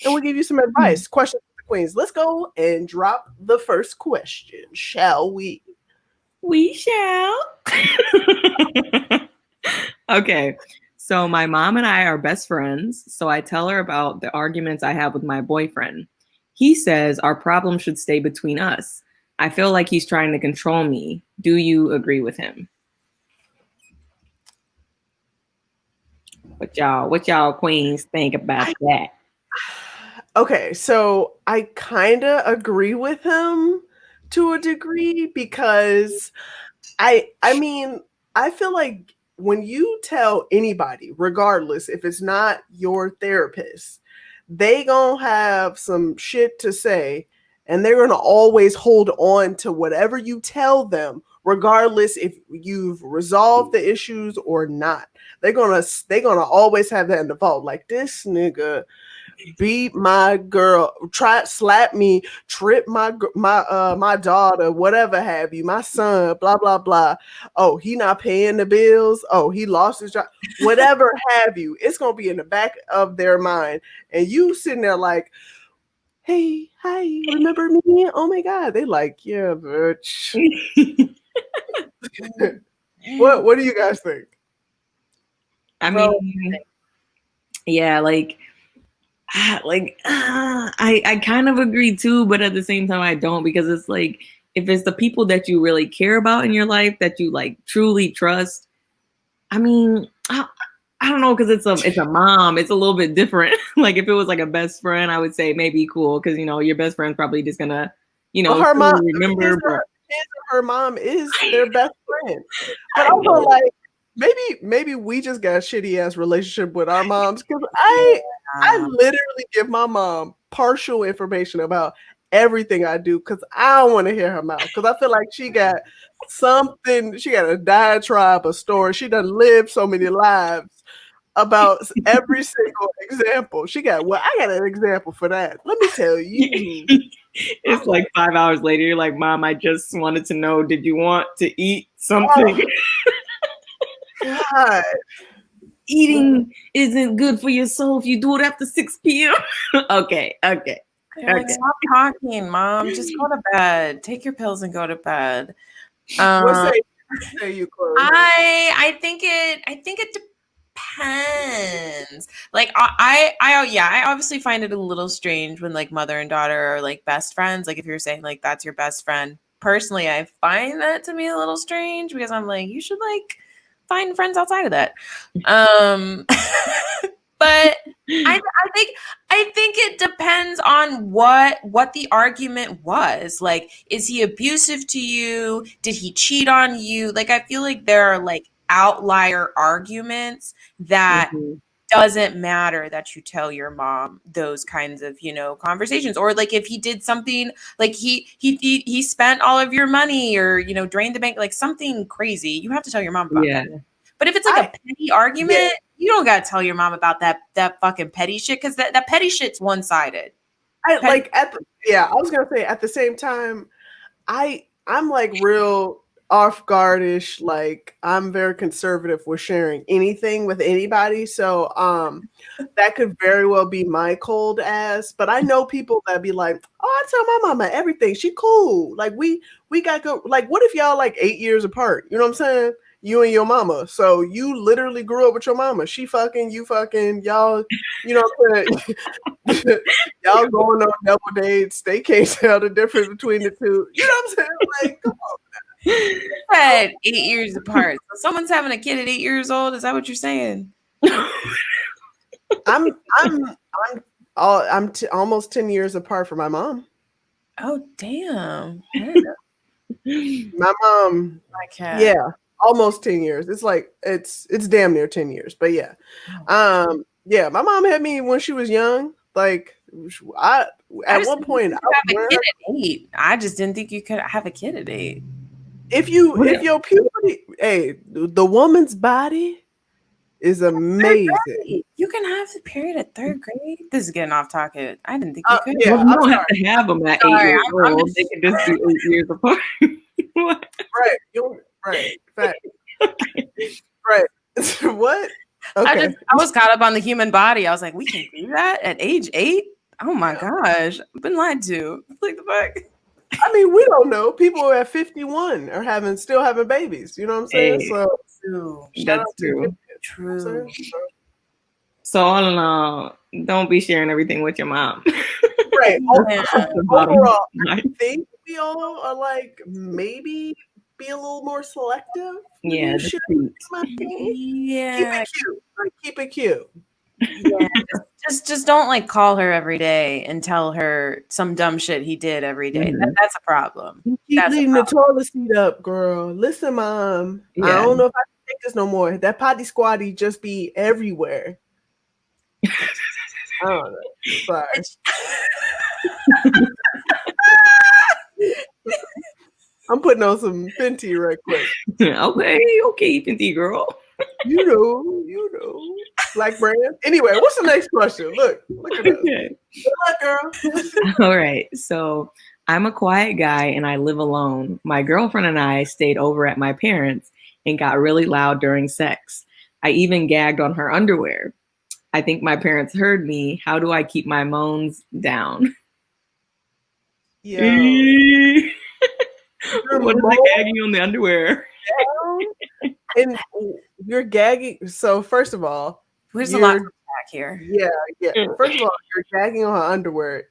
and we'll give you some advice. Questions for the queens. Let's go and drop the first question, shall we? We shall. Okay. So my mom and I are best friends. So I tell her about the arguments I have with my boyfriend. He says our problem should stay between us. I feel like he's trying to control me. Do you agree with him? What y'all queens think about that? Okay, so I kind of agree with him to a degree, because I mean, I feel like when you tell anybody, regardless if it's not your therapist, they gonna have some shit to say, and they're gonna always hold on to whatever you tell them, regardless if you've resolved the issues or not. They're gonna always have that in the vault. Like, this nigga beat my girl, slap me, trip my daughter, whatever have you, my son, blah blah blah. Oh, he not paying the bills. Oh, he lost his job, whatever have you. It's gonna be in the back of their mind, and you sitting there like, hey, hi, remember me? Oh my god. They like, yeah, bitch. What do you guys think? I mean, yeah, I kind of agree too, but at the same time I don't, because it's like, if it's the people that you really care about in your life, that you like truly trust, I mean, I don't know, because it's a mom, it's a little bit different. Like if it was like a best friend, I would say maybe cool, because your best friend's probably just gonna her mom remember. Her mom is their best friend, but also like, maybe we just got a shitty ass relationship with our moms, because I literally give my mom partial information about everything I do, because I don't want to hear her mouth, because I feel like she got a diatribe, a story. She done lived so many lives about every single example. I got an example for that. Let me tell you. It's like 5 hours later, you're like, Mom, I just wanted to know, did you want to eat something? God. Eating isn't good for your soul if you do it after 6 p.m. Okay. Like, stop talking, Mom. Just go to bed. Take your pills and go to bed. What say you, Chloe? I think it depends. Like I obviously find it a little strange when like mother and daughter are like best friends. Like if you're saying like that's your best friend, personally, I find that to be a little strange because I'm like, you should like find friends outside of that. But I think it depends on what the argument was. Like, is he abusive to you? Did he cheat on you? Like, I feel like there are like outlier arguments that doesn't matter that you tell your mom those kinds of, you know, conversations. Or like if he did something like he spent all of your money or, you know, drained the bank, like something crazy, you have to tell your mom about that. But if it's like a petty argument, you don't gotta tell your mom about that fucking petty shit, because that petty shit's one-sided. I was gonna say at the same time, I'm like real off guardish. Like I'm very conservative with sharing anything with anybody. So that could very well be my cold ass. But I know people that be like, oh, I tell my mama everything. She cool. Like we got go. Like what if y'all like 8 years apart? You know what I'm saying? You and your mama. So you literally grew up with your mama. She fucking, you fucking, y'all, you know what I'm saying? Y'all going on double dates. They can't tell the difference between the two. You know what I'm saying? Like, come on. Said 8 years apart. So someone's having a kid at 8 years old. Is that what you're saying? I'm almost 10 years apart from my mom. Oh damn. My mom. My cat. Yeah, almost 10 years. It's like it's damn near 10 years. But yeah. Yeah, my mom had me when she was young. Like at one point I have a kid at 8. I just didn't think you could have a kid at 8. If your puberty, hey, the woman's body is amazing. You can have the period at 3rd grade. This is getting off topic. I didn't think you could. Yeah, you don't have to have them at 8 years old. They can just be 8 years apart. Right. Right. What? Okay. I was caught up on the human body. I was like, we can do that at age 8? Oh my gosh. I've been lied to. Like the fuck. I mean, we don't know. People at 51 are still having babies. You know what I'm saying? Hey, so that's true. True. So all in all, don't be sharing everything with your mom. Right. Overall, I think we all are like maybe be a little more selective. Yeah. Yeah. Keep it cute. Yeah. Just don't like call her every day and tell her some dumb shit he did every day. That's a problem. Keep leaving the toilet seat up, girl. Listen, mom. I don't know if I can take this no more. That potty squatty just be everywhere. I don't know. Sorry. I'm putting on some Fenty right quick. Okay, Fenty girl. You know. Black brand. Anyway, what's the next question? Look at us. Good luck, girl. All right. So I'm a quiet guy and I live alone. My girlfriend and I stayed over at my parents' and got really loud during sex. I even gagged on her underwear. I think my parents heard me. How do I keep my moans down? Yeah. What is the gagging on the underwear? And you're gagging. So first of all, there's a lot to unpack here. Yeah. First of all, you're gagging on her underwear.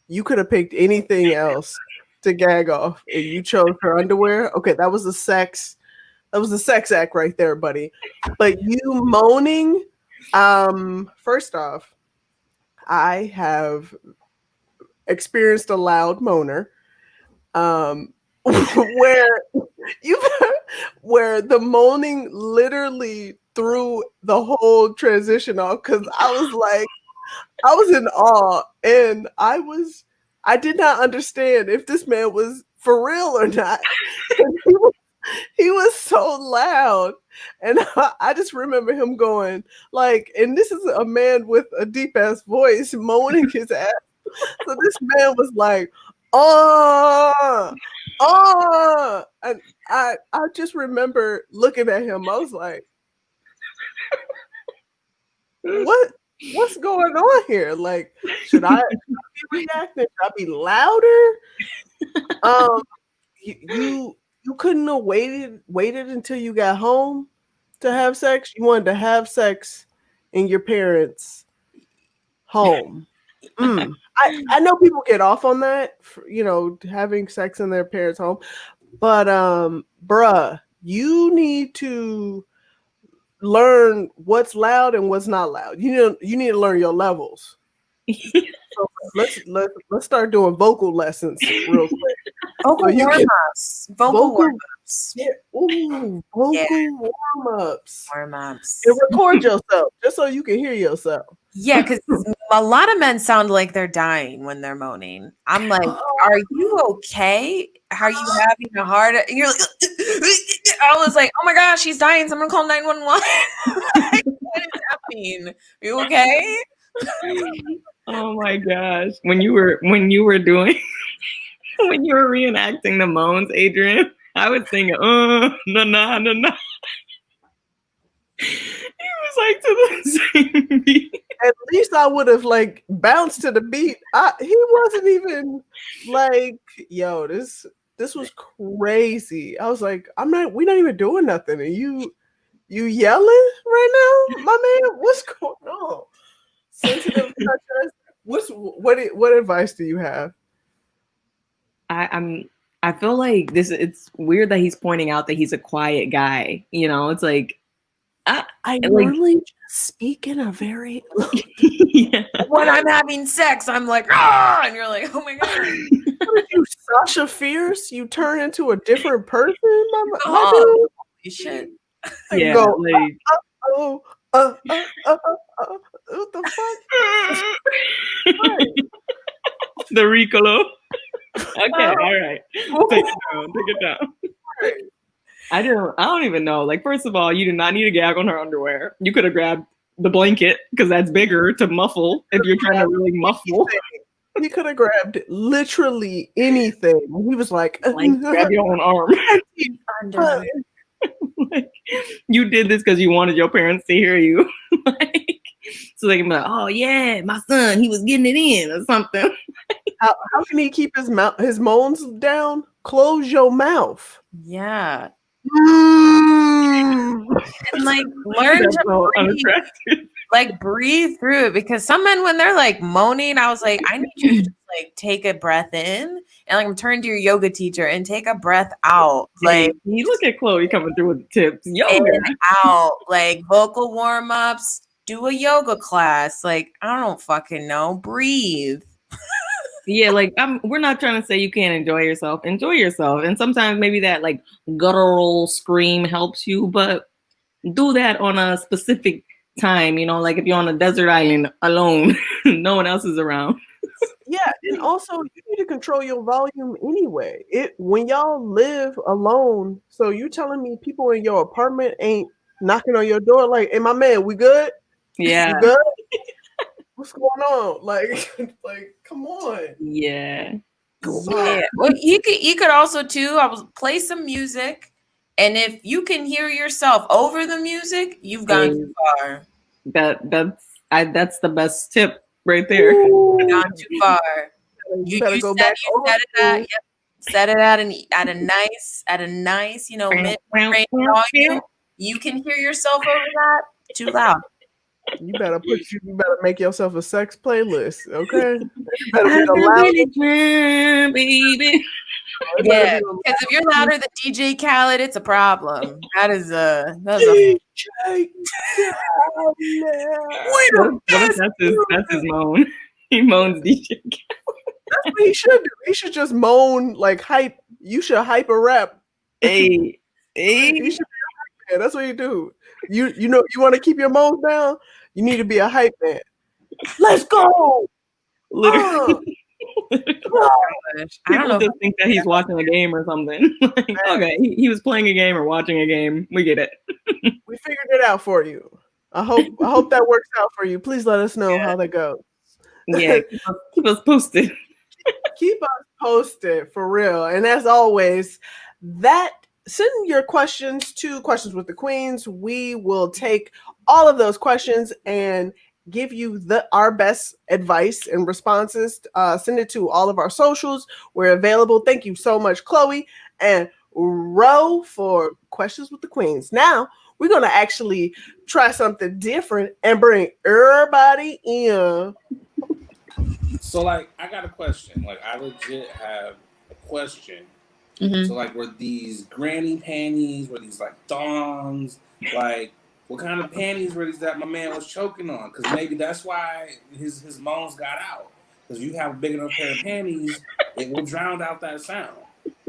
You could have picked anything else to gag off, and you chose her underwear. Okay, that was a sex act right there, buddy. But you moaning. First off, I have experienced a loud moaner. Where the moaning literally threw the whole transition off, because I was in awe, and I did not understand if this man was for real or not. He was so loud, and I just remember him going like, and this is a man with a deep ass voice moaning his ass. So this man was like, and I just remember looking at him. I was like, what's going on here? Like, should I be reacting? Should I be louder? You couldn't have waited until you got home to have sex. You wanted to have sex in your parents' home. I know people get off on that, having sex in their parents' home, but bruh, you need to learn what's loud and what's not loud. You need to learn your levels. So let's start doing vocal lessons real quick. Vocal warm-ups. Vocal warm-ups. Yeah. Ooh, vocal warm-ups. Warm-ups. And record yourself just so you can hear yourself. Yeah, because a lot of men sound like they're dying when they're moaning. I'm like, are you okay? Are you having a heart? And you're like, I was like, oh my gosh, she's dying. Someone call 911. Like, what is happening? Are you okay? Oh my gosh. When you were doing when you were reenacting the moans, Adrian, I was singing no. He was like to the same beat. At least I would have like bounced to the beat. He wasn't even like, yo, this was crazy. I was like, we're not even doing nothing. And you yelling right now, my man? What's going on? Sensitive touches. What advice do you have? I feel like it's weird that he's pointing out that he's a quiet guy. It's like I normally just speak in a very yeah. When I'm having sex, I'm like, ah, and you're like, oh my god. What are you, Sasha Fierce? You turn into a different person, my dude. Holy shit. Yeah, go, like what the fuck? the Ricolo. Okay, all right. Take it down. I don't even know. Like, first of all, you did not need to gag on her underwear. You could have grabbed the blanket because that's bigger to muffle if you're trying to really muffle. He could have grabbed literally anything. He was like grab your own arm. Like, you did this because you wanted your parents to hear you. Like, so they can be like, oh yeah, my son, he was getting it in or something. How can he keep his moans down? Close your mouth. Yeah. And like learn to breathe. Like breathe through it, because some men, when they're like moaning, I was like, I need you to just like take a breath in and like turn to your yoga teacher and take a breath out. Like, you look at Chloe coming through with the tips. Yoga out, like vocal warm-ups, do a yoga class. Like, I don't fucking know. Breathe. Yeah, like we're not trying to say you can't enjoy yourself. Enjoy yourself. And sometimes maybe that like guttural scream helps you, but do that on a specific time, like if you're on a desert island alone, no one else is around. Yeah, and also you need to control your volume anyway. When y'all live alone, so you telling me people in your apartment ain't knocking on your door like, hey my man, we good? Yeah. You good? What's going on? Like come on. Yeah. Yeah. Well, you could also too. I was play some music, and if you can hear yourself over the music, you've gone too far. That's the best tip right there. You've gone too far. You better go back. Set it at a nice mid-range volume. You can hear yourself over that. Too loud. You better make yourself a sex playlist, okay? You better be the loudest, baby. Yeah, because if you're louder than DJ Khaled, it's a problem. That's a DJ Khaled. That's his moan. He moans DJ Khaled. That's what he should do. He should just moan like hype. You should hype a rap. Hey. He should be a hype man. That's what you do. You want to keep your moans down? You need to be a hype man. Let's go. Literally. I don't know. Just think that he's watching a game or something. Like, okay, he was playing a game or watching a game. We get it. We figured it out for you. I hope that works out for you. Please let us know how that goes. Yeah, keep us posted. Keep us posted for real. And as always, send your questions to Questions with the Queens. We will take all of those questions and give you our best advice and responses. Send it to all of our socials. We're available. Thank you so much, Chloe and Ro, for Questions with the Queens. Now, we're going to actually try something different and bring everybody in. So like, I got a question. Like, I legit have a question. Mhm. So like, were these granny panties? Were these like thongs? Like, what kind of panties were these that my man was choking on? Because maybe that's why his moans got out. Because you have a big enough pair of panties, it will drown out that sound.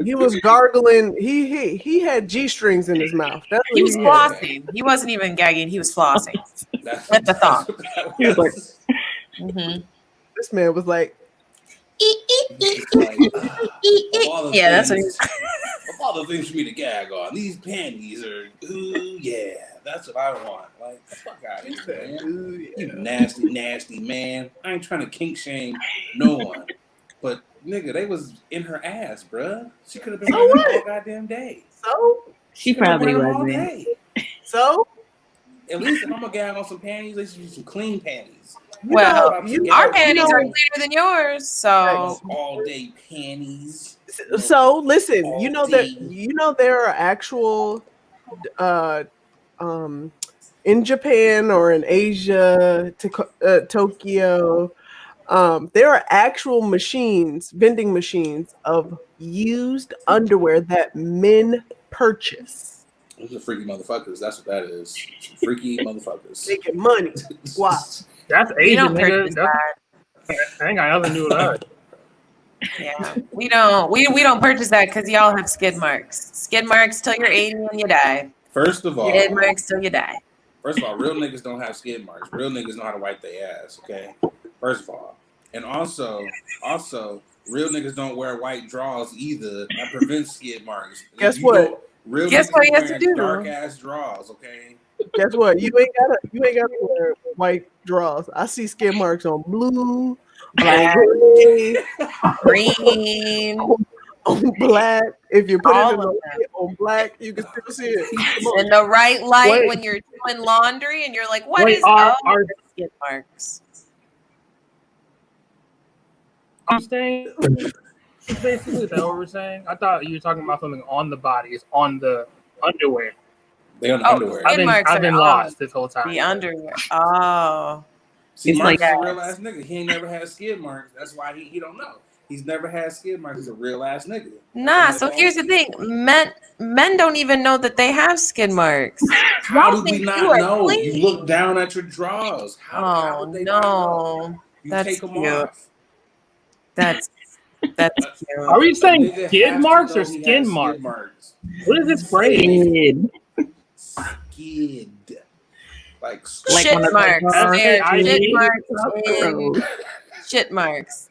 He was gargling. He had G strings in his mouth. That's what He was had. flossing. He wasn't even gagging. He was flossing. That's With the thong. what that He was like, was. Mhm. This man was like, It's like, of all the Yeah, that's what he things, was. of all the things for me to gag on, these panties are, ooh, yeah, that's what I want. Like, fuck out of here, man. "Ooh, yeah." You nasty, nasty man. I ain't trying to kink shame no one. But, nigga, they was in her ass, bruh. She could have been So wearing them what? all goddamn day. So she could have been probably wearing them all wasn't. day. so At least if I'm gonna gag on some panties, they should be some clean panties. Well, our panties are know- cleaner than yours, so All day panties. So listen, All you know day. there are actual in Japan or in Asia, Tokyo, there are actual machines, vending machines of used underwear that men purchase. Those are freaky motherfuckers. That's what that is. Some freaky motherfuckers. Making money. Wow. That's we Asian, don't nigga. purchase that. I ain't got nothing to do with that. Yeah, we don't. We don't purchase that because y'all have skid marks. Skid marks till you're 80 and you die. First of all, Skid marks till you die. real niggas don't have skid marks. Real niggas know how to wipe their ass. Okay. First of all, and also, real niggas don't wear white drawers either. That prevents skid marks. Guess what? Real Guess niggas what you have to wearing do? dark ass drawers. Okay. Guess what? You ain't gotta wear white drawers. I see skid marks on blue, Black, gray, green, on black. If you put it all in of them. on black, you can still see it. Come In on. the right light Wait. when you're doing laundry and you're like, what Wait, is are skid marks? I'm saying basically is that what we're saying? I thought you were talking about something on the body. It's on the underwear. They on the underwear. skid marks I've been are lost this whole time. the underwear. Oh. See, It's Marcus like- is a real ass nigga. He ain't never had skid marks. That's why he don't know. He's never had skid marks. He's a real ass nigga. Nah, so here's the thing. Men don't even know that they have skid marks. How Y'all do we think not you are know? clean. You look down at your drawers. How Oh would they not know? no. You That's take them cute. off. That's cute. Are we saying A nigga skid has to marks know or he skin has marks? skid marks. What is this phrase? Kid. Skid. Like Shit one of marks. those- There, I shit need- marks. in- Shit marks.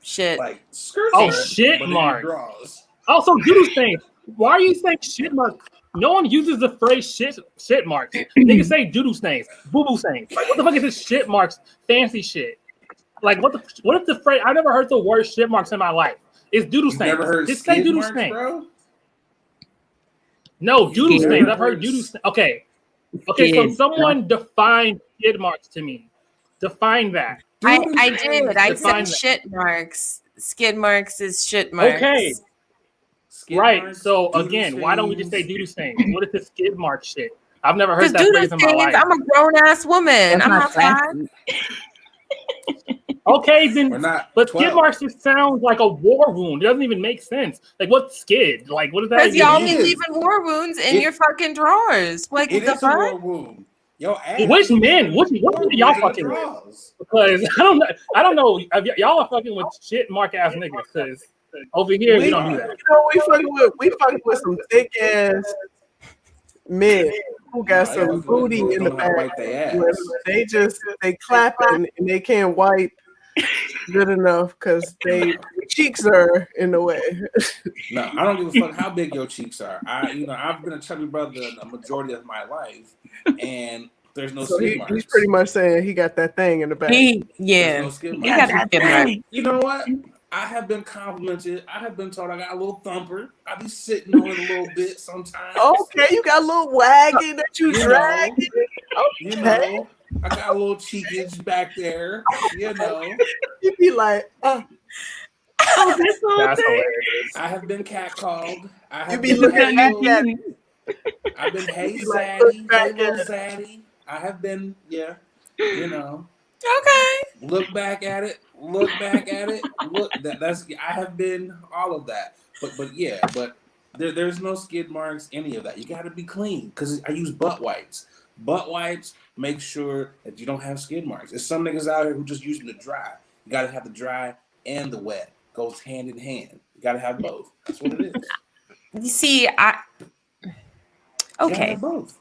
Shit. like skirt. Oh, marks, shit but in your marks. drawers. Also, doodle stains. Why are you saying shit marks? No one uses the phrase shit marks. Niggas say doodle stains, boo boo stains. Like, what the fuck is this shit marks? Fancy shit. Like, what if the phrase? I never heard the word shit marks in my life. It's doodle You've stains. never heard Just say skid doodle marks, stains. bro? No, doodle You've stains. never I've heard heard doodle stains. Okay. So Skid. someone define skid marks to me. Define that. I Doodle did. stains I define said that. shit marks. Skid marks is shit marks. Okay. Skid Right. marks, So doodle again, why don't we just say stains. doodle stains? What is this skid mark shit? I've never heard Because that doodle phrase in my stains, life. I'm a grown ass woman. That's I'm not not five. classy. Okay, We're then. not But 12. skid marks just sounds like a war wound. It doesn't even make sense. Like, what's skid? Like, what does that Because even y'all It be is. leaving war wounds in It- your fucking drawers. Like It the is a war fuck? wound. Yo, ass. Which men? What War men wounds y'all in the fucking with? drawers. Because I don't know. Y'all are fucking with shit mark ass niggas. Because over here we don't do that. You know, we fucking with some thick ass men who got Nah, some they booty don't in the know how to back. wipe their Where ass. they clapping and they can't wipe good enough because they cheeks are in the way. No, I don't give a fuck how big your cheeks are. I've been a chubby brother a majority of my life, and there's no So skid marks. he's pretty much saying he got that thing in the back. There's Yeah. no skid You marks. got that skid mark. You know what? I have been complimented. I have been told I got a little thumper. I be sitting on it a little bit sometimes. Okay, you got a little wagon that you You dragging. You Okay. know, I got a little cheekage back there. You know, You be like, Oh, this whole That's thing. hilarious. I have been catcalled. I have you be been looking heckled. back at I've been hey You like, zaddy, look hey back little at zaddy. I have been, yeah, you know, Okay. look back at it. look back at it. Look, that's I have been all of that. But there's no skid marks, any of that. You got to be clean because I use butt wipes. Butt wipes make sure that you don't have skid marks. There's some niggas out here who just use them to dry. You got to have the dry and the wet. Goes hand in hand. You got to have both. That's what it is. You see, You gotta okay. have both.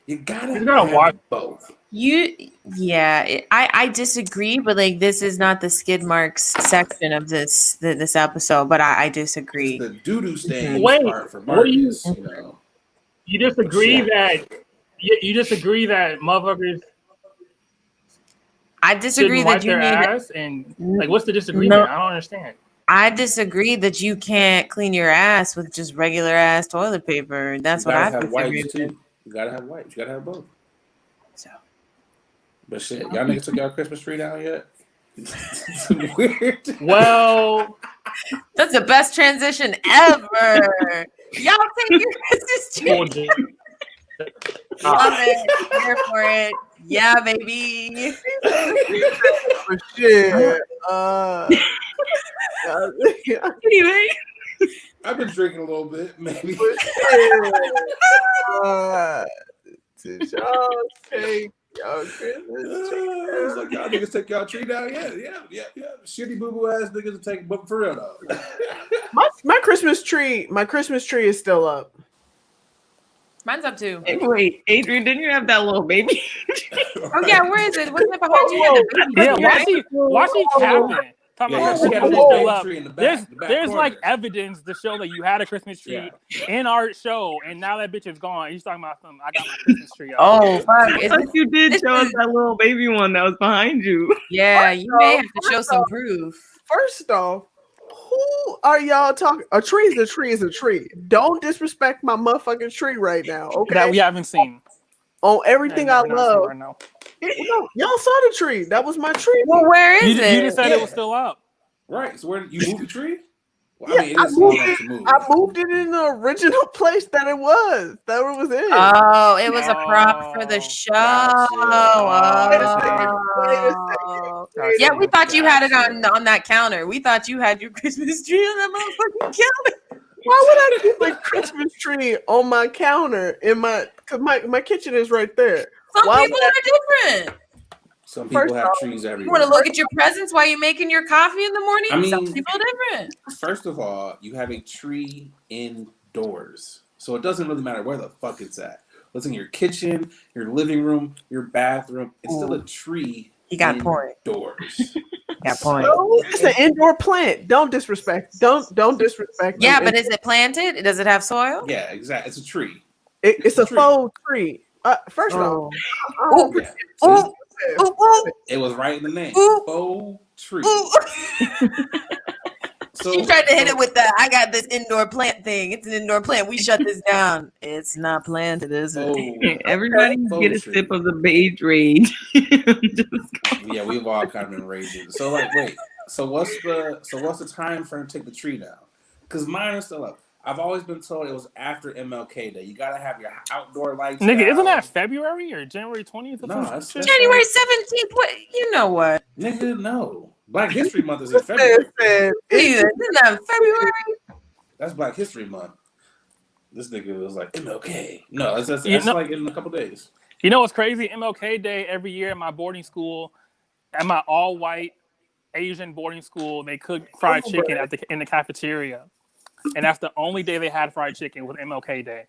You gotta gotta watch both. I disagree, but like this is not the skid marks section of this episode, but I disagree. It's the doo-doo stain Wait, part for what do you- Marcus, you know. You disagree Shit. that you disagree that motherfuckers I disagree shouldn't wipe that you their need. ass and like what's the disagreement? No. I don't understand. I disagree that you can't clean your ass with just regular ass toilet paper. That's You what I gotta have disagree wipes with. too. You gotta have wipes. You gotta have both. So. But shit, y'all niggas took y'all Christmas tree down yet? It's weird. Well, That's the best transition ever. Y'all take your Christmas tree. well, dude. Love it. Here for it. Yeah, baby. For shit. Anyway, I've been drinking a little bit, maybe. Did y'all take y'all Christmas tree? It's like y'all niggas take y'all tree down. Yeah. Shitty boo boo ass niggas to take, but for real though. My Christmas tree is still up. Mine's up too. hey, wait, Adrian, didn't you have that little baby? Oh yeah, where is it? What's it behind you? Yeah, why she capping? Talking Yeah, about she her had a Christmas little tree baby up. tree in the back. There's like corner. evidence to show that you had a Christmas tree in our show, and now that bitch is gone. He's talking about something. I got my Christmas tree up. Oh fuck! I thought you did show us that little baby one that was behind you. Yeah, you may have to show some proof. First off, who are y'all talking? A tree is a tree is a tree. Don't disrespect my motherfucking tree right now, okay? That we haven't seen. On everything I We're not seeing love. right now. No, y'all saw the tree. That was my tree. Well, where is You it? just said it was still up. Right. So where you moved the tree? Well, Yeah, I mean, it is small enough to move. I moved it in the original place that it was in. Oh, it was a prop for the show. Gotcha. Oh. Yeah, we thought you had it on that counter. We thought you had your Christmas tree on that motherfucking counter. Why would I keep a Christmas tree on my counter because my kitchen is right there? Some Why people would are different. Some people First have off, trees You everywhere. want to look at your presents while you're making your coffee in the morning? I mean- Some people are different. First of all, you have a tree indoors. So it doesn't really matter where the fuck it's at. What's in your kitchen, your living room, your bathroom. It's still a tree You got a point. indoors. Got a point. No, it's an indoor plant. Don't disrespect. Don't disrespect. Yeah, them. but is it planted? Does it have soil? Yeah, exactly. It's a tree. It's a tree. faux tree. First Oh. off, Yeah. Oh. See, Ooh, ooh, it was right in the name. Ooh. Faux tree. ooh. So She tried to hit it with the I got this indoor plant thing. It's an indoor plant. We shut this down. It's not planted, is it? faux- Everybody Faux get a tree. sip of the beige rage. Yeah, we've all kind of been raging. So like, wait. So what's the time frame to take the tree down? Because mine is still up. I've always been told it was after MLK Day. You gotta have your outdoor lights. Nigga, down. isn't that February or January 20th? Or No, some that's- shit? January 17th. What? You know what? Nigga, no. Black History Month is in February. Isn't that February? That's Black History Month. This nigga was like MLK. No, that's You know- like in a couple days. You know what's crazy? MLK Day every year at my boarding school, at my all-white Asian boarding school, they cook fried chicken in the cafeteria, and that's the only day they had fried chicken was MLK Day.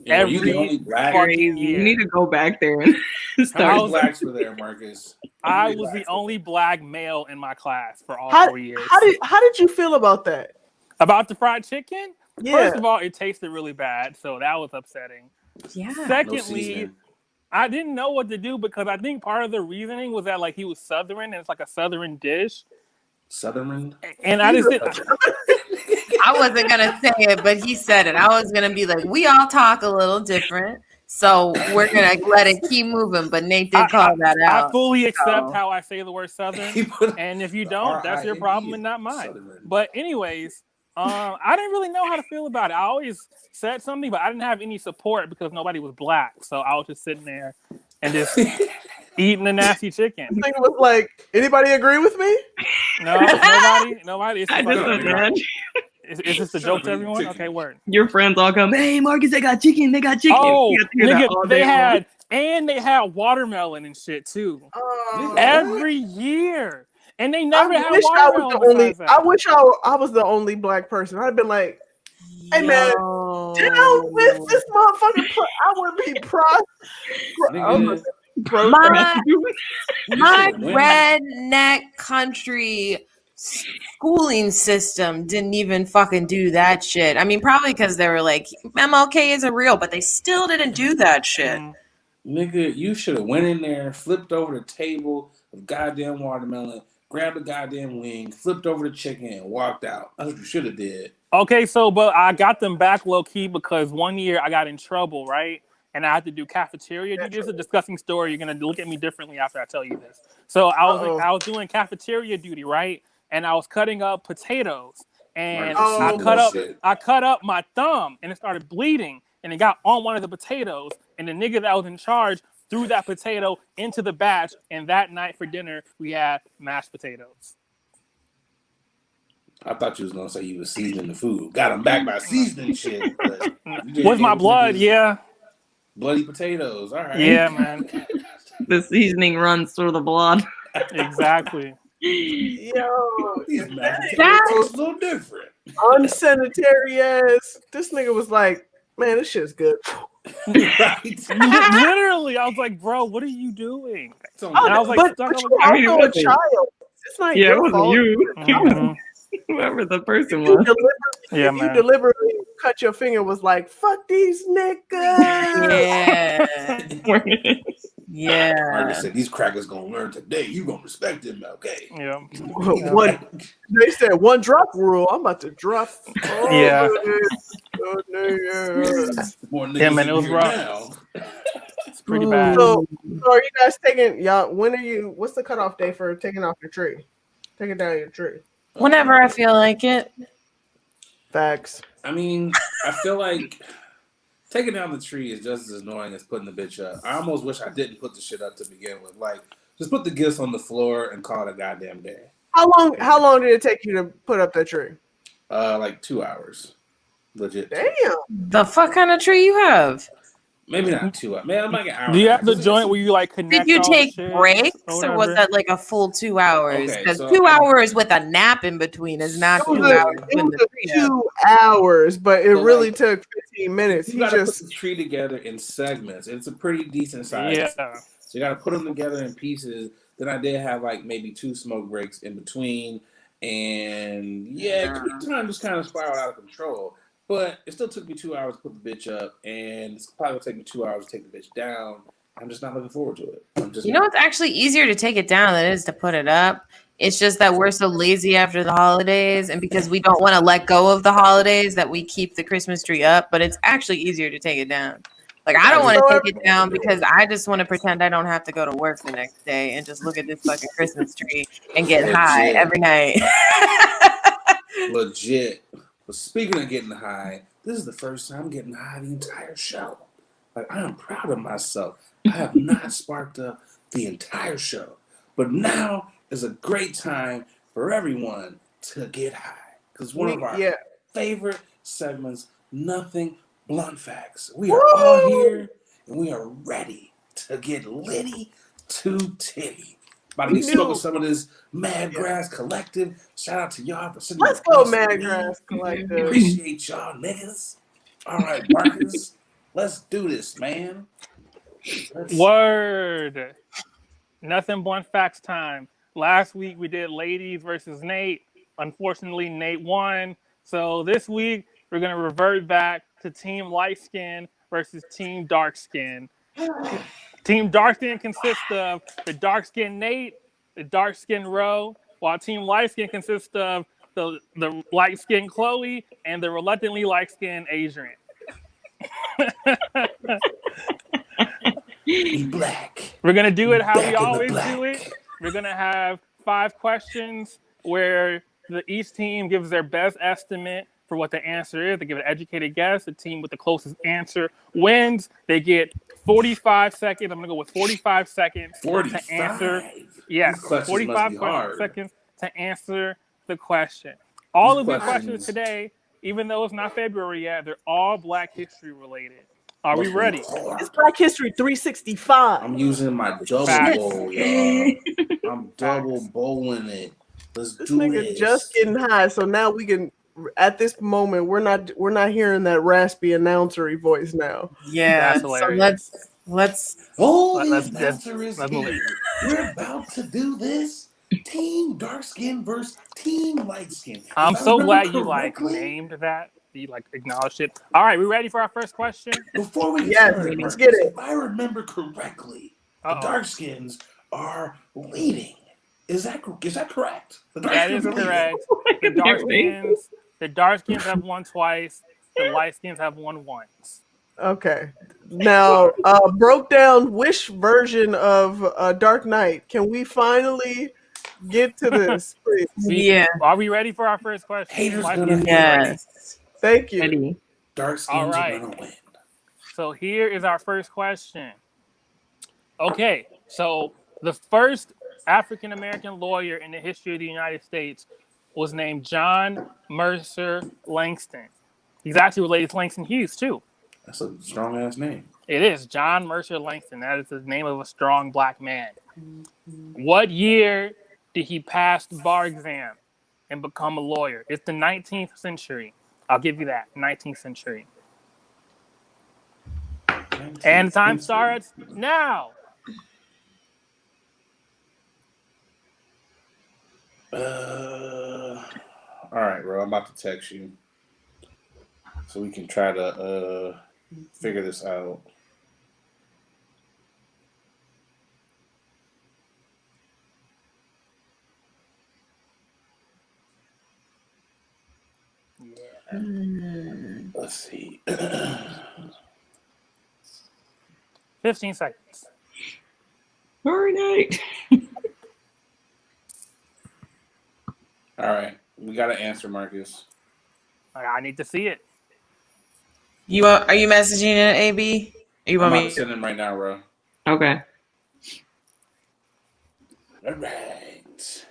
Yeah, were you Every the only black? fucking You year. need to go back there and How start. many blacks were there, Marcus? How I many was the blacks were only black male in my class for all How, 4 years. how did you feel about that? About the fried chicken? Yeah. First of all, it tasted really bad, so that was upsetting. Yeah. there? No Secondly, seasoning. I didn't know what to do because I think part of the reasoning was that like he was Southern and it's like a Southern dish. Southern. And I just I wasn't gonna say it, but he said it. I was gonna be like, we all talk a little different, so we're gonna let it keep moving. But Nate did call that I out. fully accept So- how I say the word Southern. He put And if you the don't, that's your R-I-N-E problem and not mine. Southern. But anyways, I didn't really know how to feel about it. I always said something, but I didn't have any support because nobody was black. So I was just sitting there and just eating the nasty chicken. This nigga was like, anybody agree with me? No, nobody. It's I just just like, imagine is this the joke to everyone? Okay, word. your friends all come. Hey, Marcus, they got chicken. They got chicken. Oh, You got to hear that all nigga, day long. they had watermelon and shit too. Oh, Every year. And they I never had wish I was watermelon the only. besides that. I wish I was the only black person. I'd been like, hey man, down with this motherfucker. I would be My redneck country schooling system didn't even fucking do that shit. I mean, probably because they were like, MLK isn't real, but they still didn't do that shit. Nigga, you should have went in there, flipped over the table of goddamn watermelon, grabbed a goddamn wing, flipped over the chicken, and walked out. That's what you should have did. Okay, so but I got them back low key because one year I got in trouble, right? And I had to do cafeteria duty. This is a disgusting story. You're gonna look at me differently after I tell you this. So I was doing cafeteria duty, right? And I was cutting up potatoes, and I cut up my thumb, and it started bleeding, and it got on one of the potatoes, and the nigga that was in charge threw that potato into the batch, and that night for dinner we had mashed potatoes. I thought you was gonna say you was seasoning the food. Got him back by seasoning shit. With my blood, yeah. Bloody potatoes. All right. Yeah, man. The seasoning runs through the blood. Exactly. Yo, These mashed potatoes taste a little different. Unsanitary ass. This nigga was like, man, this shit's good. Right. Literally, I was like, bro, what are you doing? Oh, I was like, but you're also a child. It's not your it wasn't fault. you. Mhm. Whoever the person You was. you deliberately cut your finger, was like, fuck these niggas. Yeah. Yeah. Marcus said, these crackers gonna learn today. You gonna respect them, okay? Yeah. They said 1 drop rule. I'm about to drop. Yeah. More niggas Yeah, man, it was here rough. now. It's pretty bad. So are you guys taking y'all? What's the cutoff day for taking off your tree? Taking down your tree. Whenever I feel like it. Facts. I mean, I feel like taking down the tree is just as annoying as putting the bitch up. I almost wish I didn't put the shit up to begin with. Like, just put the gifts on the floor and call it a goddamn day. How long did it take you to put up that tree? Like 2 hours. Legit. Damn. The fuck kind of tree you have? Maybe not 2 hours. Man, I'm like an hour. Do you have the joint where you like connect? Did you all take the shit breaks or was whatever? that like a full 2 hours? Okay, Because so 2 hours with a nap in between is not 2 hours. It was 2 hours, but it really took 15 minutes. You gotta put the tree together in segments. It's a pretty decent size. Yeah. So you gotta put them together in pieces. Then I did have like maybe 2 smoke breaks in between. And yeah, time just kind of spiraled out of control. But it still took me 2 hours to put the bitch up, and it's probably gonna take me 2 hours to take the bitch down. I'm just not looking forward to it. It's actually easier to take it down than it is to put it up. It's just that we're so lazy after the holidays, and because we don't want to let go of the holidays, that we keep the Christmas tree up. But it's actually easier to take it down. Like, I don't want to take it down because I just want to pretend I don't have to go to work the next day and just look at this fucking Christmas tree and get high every night. Legit. But speaking of getting high, this is the first time I'm getting high the entire show. Like, I am proud of myself. I have not sparked up the entire show. But now is a great time for everyone to get high. Because one of our favorite segments, Nothing Blunt Facts. We are all here, and we are ready to get litty to titty. About to be smoking some of this Mad Grass Collective. Shout out to y'all for sitting. Let's go, Mad Grass Collective. Appreciate y'all, niggas. All right, Marcus. Let's do this, man. Word. Nothing Blunt Facts time. Last week we did ladies versus Nate. Unfortunately, Nate won. So this week we're going to revert back to Team Light Skin versus Team Dark Skin. Team Dark Skin consists of the Dark Skin Nate, the Dark Skin Ro, while Team Light Skin consists of the Light Skin Chloe and the reluctantly Light Skin Adrian. Be black. We're going to do it how Back we in the always black. do it. We're going to have 5 questions where each team gives their best estimate for what the answer is. They give an educated guess. The team with the closest answer wins. They get 45 seconds. I'm gonna go with 45 seconds 45. to answer. Yes, These questions 45 must be hard. seconds to answer the question. All These of your questions questions today, even though it's not February yet, they're all Black History related. Are we must be ready? hard. It's Black History 365. I'm using my double Facts. bowl, y'all. I'm double bowling it. Let's This do nigga this. just getting high, so now we can. At this moment, we're not hearing that raspy announcery voice now. Yeah. That's So hilarious. let's Oh, the Let's announcer is move it. here. We're about to do this. Team dark skin versus team light skin. I'm If I so remember glad you correctly, named that. You acknowledged it. All right, we ready for our first question? Before we get Yes, started, let's Marcus, get it. if I remember correctly, the Uh-oh. dark skins are leading. Is that correct? The dark That skins is are leading. correct. The dark skins have won twice. The light skins have won once. Okay. Now, broke down which version of Dark Knight. Can we finally get to this, please? yeah. Are we ready for our first question? Haters Light gonna skins, hate. Yes. Thank you. Ready. Dark skins All right. are gonna win. So here is our first question. Okay, so the first African American lawyer in the history of the United States was named John Mercer Langston. He's actually related to Langston Hughes too. That's a strong ass name. It is John Mercer Langston. That is the name of a strong Black man. What year did he pass the bar exam and become a lawyer? It's the 19th century. I'll give you that. 19th century. And time starts now. All right, bro. I'm about to text you so we can try to figure this out. Let's see. 15 seconds. Sorry, night. All right, we got to answer, Marcus. I need to see it. Are you messaging it, AB? Or you I'm want about me to send him right now, bro. Okay. All right.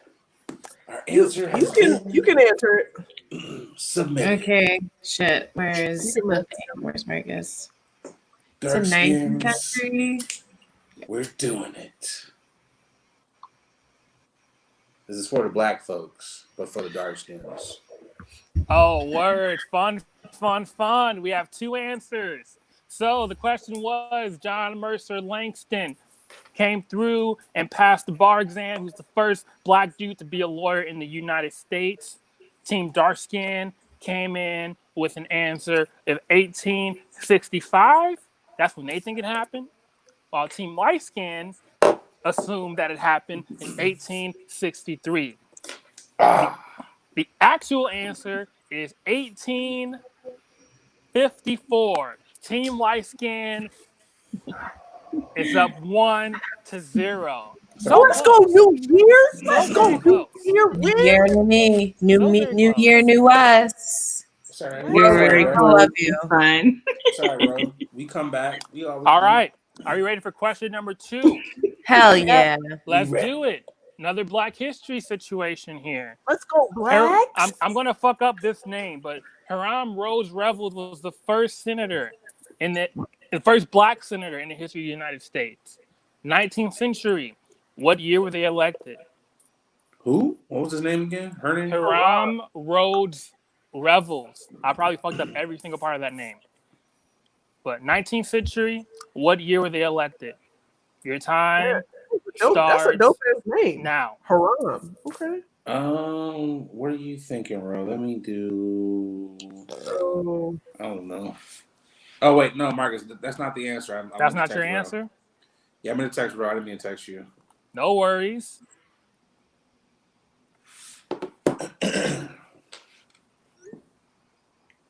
Our answer has You can answer it. been submitted. Okay. Shit. Where's You can Marcus? Dark It's a 19th skins, century. we're doing it. This is for the black folks, but for the dark skins. Oh, word. Fun. We have two answers. So the question was John Mercer Langston came through and passed the bar exam. He was the first Black dude to be a lawyer in the United States. Team dark skin came in with an answer of 1865. That's when they think it happened. While Team light skin assumed that it happened in 1863. The actual answer is 1854. Team light skin is up 1-0. So Let's go close. New Year. So Let's very go close. New Year. Win. Year to me. New So me. very New close. year, new us. Sorry, You're very I close. love you. It's fine. Sorry, bro. We come back. We always All do. right. Are you ready for question number 2? Hell yeah. Let's ready. do it. Another Black history situation here. Let's go Blacks. I'm going to fuck up this name, but Hiram Rose Revels was the first senator the first Black senator in the history of the United States. 19th century. What year were they elected? Who? What was his name again? Her name? Hiram Rhodes Revels. I probably fucked up every single part of that name. But 19th century, what year were they elected? Your time That's starts a dope ass name. now. Haram. Okay. What are you thinking, bro? Let me do. I don't know. Oh wait, no, Marcus, that's not the answer. I'm That's gonna not your text, bro. answer? Yeah, I'm gonna text, bro. I didn't mean to text you. No worries.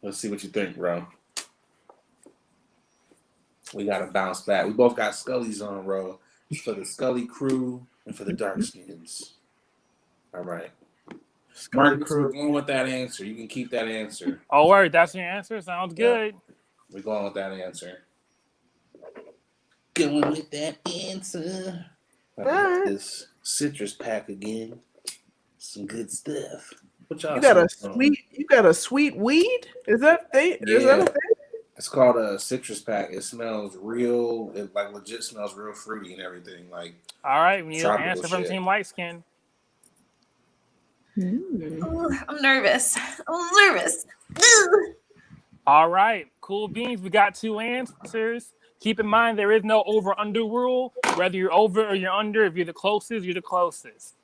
Let's see what you think, bro. We gotta bounce back. We both got Scullies on, bro. It's for the Scully crew and for the dark skins. All right. Marcus, we're going with that answer. You can keep that answer. Oh, word. That's your answer? Sounds good. We're going with that answer. Going with that answer. I got this citrus pack again. Some good stuff. What y'all You got a smoking on? sweet. You got a sweet weed. Is that thing? Is that a Yeah. thing? It's called a citrus pack. It smells real. It like legit smells real fruity and everything. Like All right, we need an tropical answer from shit. Team Light Skin. Ooh, I'm nervous. Ugh. All right, cool beans. We got 2 answers. Keep in mind there is no over/under rule. Whether you're over or you're under, if you're the closest, you're the closest.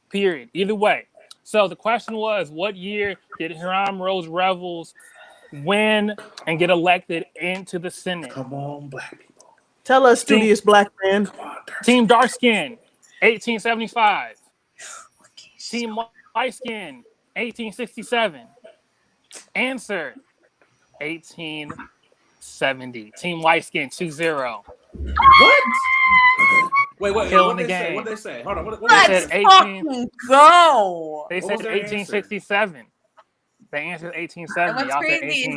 Period. Either way. So the question was, what year did Hiram Rose Revels win and get elected into the Senate? Come on, black people. Tell us, studious black man. Come on, dark Team Dark Skin, 1875. Team Light Skin, 1867. Answer, 1870. Team Light Skin, 2-0. What? Wait. Killing What the they say? game. What they say? Hold on. What They they said say? 18. Fucking go. They What said was their answer? 1867. The answer is 1870. And what's Y'all said crazy is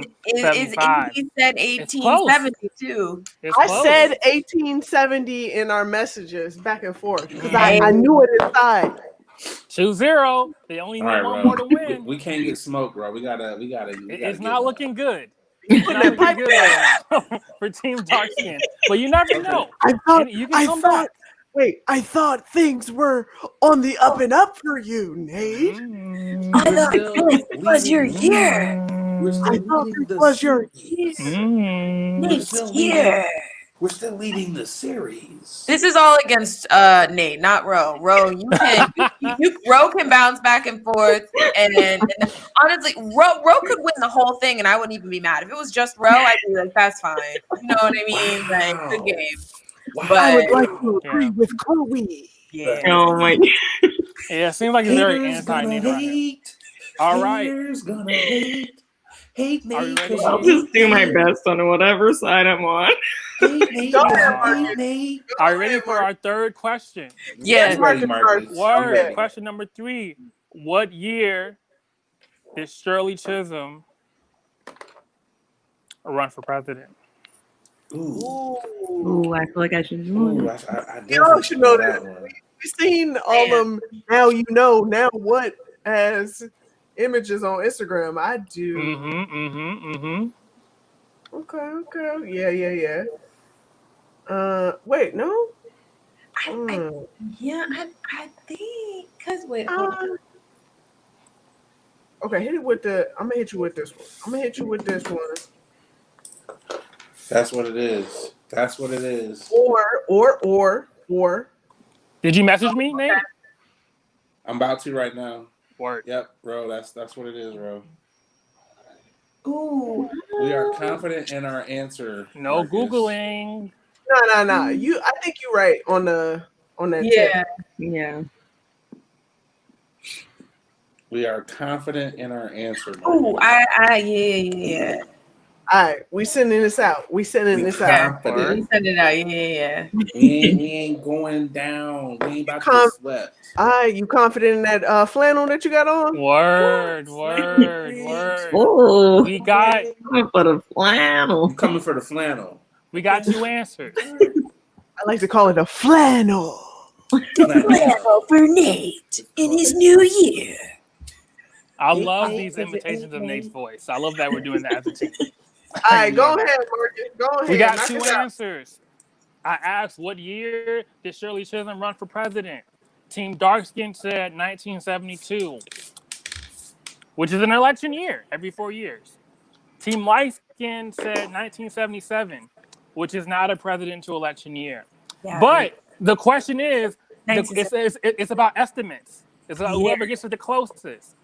1875. he said It's close. 1872. It's I close. said 1870 in our messages back and forth because Hey. I knew it inside. 2-0. They only need All right, one bro. more to win. We can't get smoked, bro. We gotta. It's not looking good. You It's put not that looking pipe good right now for Team Dark Skin. But you never know. I thought. You can come back. Wait, I thought things were on the up and up for you, Nate. I thought this was your year. We're still I thought leading this the was your series. Next year. We're still leading the series. This is all against Nate, not Ro. Ro, Ro can bounce back and forth, and honestly, Ro could win the whole thing, and I wouldn't even be mad. If it was just Ro, I'd be like, that's fine. You know what I mean? Wow. Like, good game. Wow. But I would like to agree Yeah. with Chloe. yeah. Oh my god. Yeah, it seems like it's very Haters gonna anti-Nate right now. hate. All right. Haters gonna hate. Hate Are you Nate. ready? 'cause I'll you just do my hate. best on whatever side I'm on. Hate Nate. Go 'cause ahead, you Marcus. hate Nate. Are you ready for our third question? Yeah. Ready, Marcus. I'm Word. ready. Question number 3. What year did Shirley Chisholm run for president? Ooh. Ooh, I feel like I should know. Ooh, it. I Y'all definitely should know this. that one. We've seen all them now you know, now what as images on Instagram. I do. Mm-hmm. Okay. Yeah. Wait, no? I think because wait, hold on. Okay, hit it with I'm gonna hit you with this one. I'm gonna hit you with this one. That's what it is. That's what it is. Or Did you message me, Nate? I'm about to right now. Word. Yep, bro. That's what it is, bro. Ooh. We are confident in our answer. No Marcus. Googling. no. I think you're right on that Yeah. tip. Yeah. We are confident in our answer. Ooh, Marcus. yeah. All right, we sending this out. We sending this out. Confident. You send it out. Yeah. We ain't going down. We ain't about to get swept. All right, you confident in that flannel that you got on? Word. Oh, We got I'm for the flannel. I'm coming for the flannel. 2 answers. I like to call it a flannel. Flannel for Nate in his new year. I love these imitations of Nate's voice. I love that we're doing that as a team. All right, go ahead, Marcus. Go ahead. We got knock 2 it out. answers. I asked, what year did Shirley Chisholm run for president? Team Dark Skin said 1972, which is an election year every 4 years. Team Light Skin said 1977, which is not a presidential election year. Yeah, But the question is, 1977. it's about estimates. It's about whoever gets it the closest.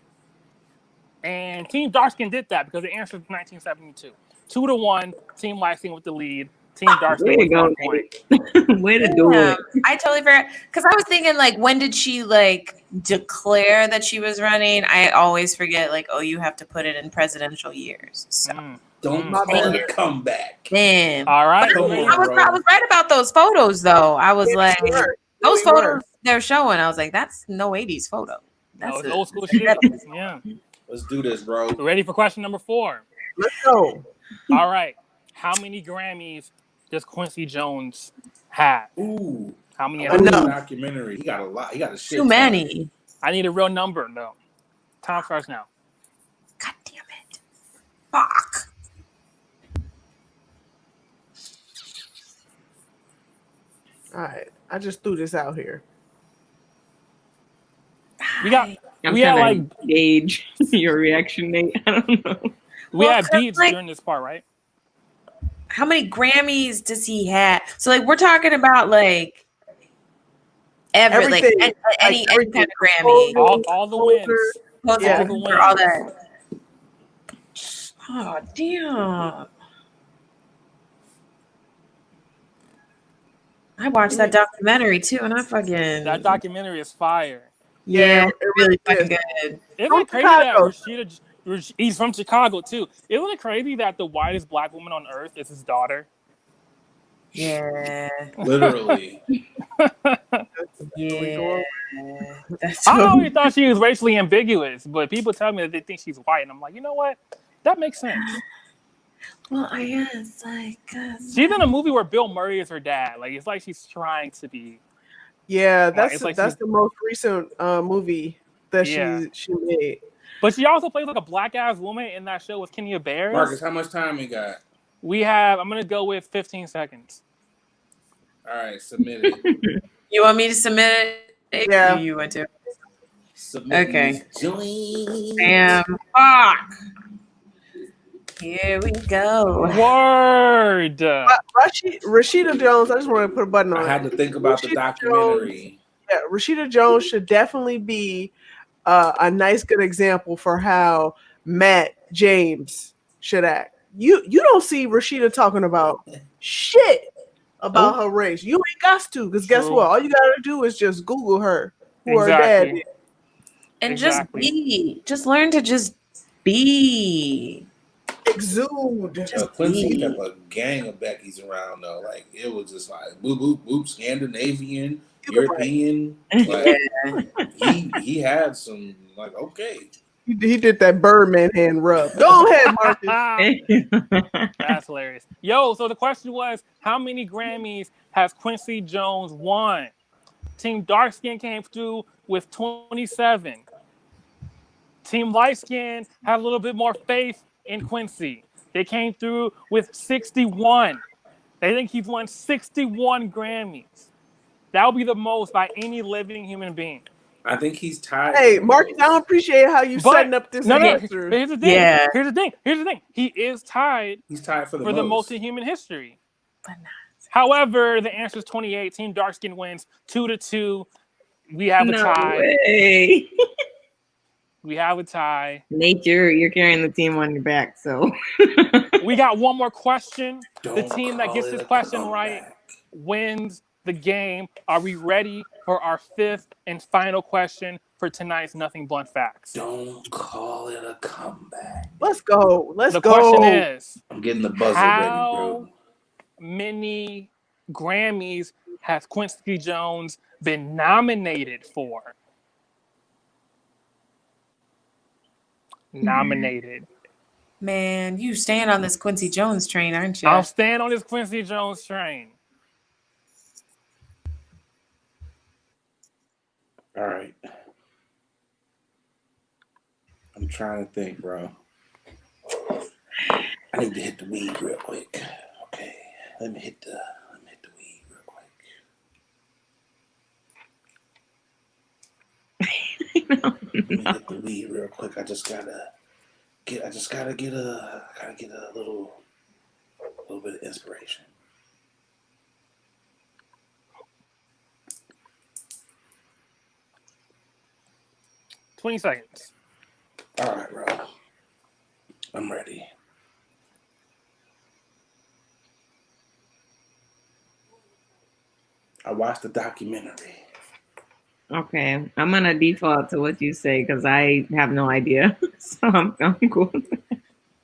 And Team Dark Skin did that because the answer is 1972. 2-1, Team Light Skin with the lead. Team Dark Skin with 1 point. Way to do it. I totally forgot because I was thinking like, when did she like declare that she was running? I always forget like, oh, you have to put it in presidential years. So Don't call it comeback. damn. All right. Come I on, was bro. right about those photos though. I was like, those You were. photos they're showing. I was like, that's no 80s photo. No, That's it's a- old school shit. Yeah. Let's do this, bro. Ready for question number 4? Let's go. All right. How many Grammys does Quincy Jones have? Ooh. How many? I watched the Enough. documentary. He got a lot. He got a shit. Too many. I need a real number though. Time starts now. God damn it. Fuck. All right, I just threw this out here. We got. I'm we had trying like to gauge your reaction, Nate. I don't know. we Well, had 'cause, beats like- during this part, right? How many Grammys does he have? So like we're talking about like Everything. any everything. kind of Grammy, All the wins. Poster, Yeah. All the wins. all that. Oh damn! I watched that documentary too, and I fucking That documentary is fire. yeah, it really is. fucking good. Isn't From it crazy that Chicago. he's from Chicago too? Isn't it crazy that the whitest black woman on earth is his daughter? Yeah, Literally. yeah. That's I what- always thought she was racially ambiguous, but people tell me that they think she's white, and I'm like, you know what? That makes sense. well, I guess like She's in a movie where Bill Murray is her dad. Like it's like she's trying to be. Yeah, that's it's like that's the most recent movie that Yeah. she made. But she also plays like a black ass woman in that show with Kenya Barris. Marcus, how much time you got? I'm gonna go with 15 seconds. All right, submit it. You want me to submit it? Yeah. You want to? Submit Okay. these joints. Damn. Fuck. Here we go. Word. Rashida Jones. I just want to put a button on I had it. to think about the Rashida documentary. Yeah, Rashida Jones should definitely be a nice, good example for how Matt James should act. You don't see Rashida talking about shit about her race. You ain't got to, because guess True. what? All you gotta do is just Google her, who her dad Exactly. is. And Exactly. just be. Just learn to just be. Exude. Quincy be. kept a gang of Beckys around though. Like it was just like boop boop boop, Scandinavian, European. Like he had some like okay. He did that Birdman hand rub. Go ahead, Marcus. That's hilarious. Yo, so the question was, how many Grammys has Quincy Jones won? Team Dark Skin came through with 27. Team Light Skin had a little bit more faith in Quincy. They came through with 61. They think he's won 61 Grammys. That would be the most by any living human being. I think he's tied. Hey, Marcus, I don't appreciate how you But- setting up this answer. But here's the thing. Yeah. Here's the thing. He is tied He's tied for the most in human history. But not. However, the answer is 28. Team Dark Skin wins 2-2. We have a No tie. way. We have a tie. Nate, you're carrying the team on your back, so We got one more question. Don't The team that call gets it this a question right comeback. wins the game. Are we ready for our fifth and final question for tonight's Nothing Blunt Facts? Don't call it a comeback. Let's go. Let's The go. question is, I'm getting the buzzer How- ready, bro. many Grammys has Quincy Jones been nominated for? Nominated. Man, you stand on this Quincy Jones train, aren't you? I'll stand on this Quincy Jones train. All right. I'm trying to think, bro. I need to hit the weed real quick. Okay. Let me hit the weed real quick. Let me hit the weed real quick. I gotta get a little bit of inspiration. $20 seconds. All right, bro. I'm ready. I watched the documentary. okay. I'm gonna default to what you say because I have no idea. So I'm cool.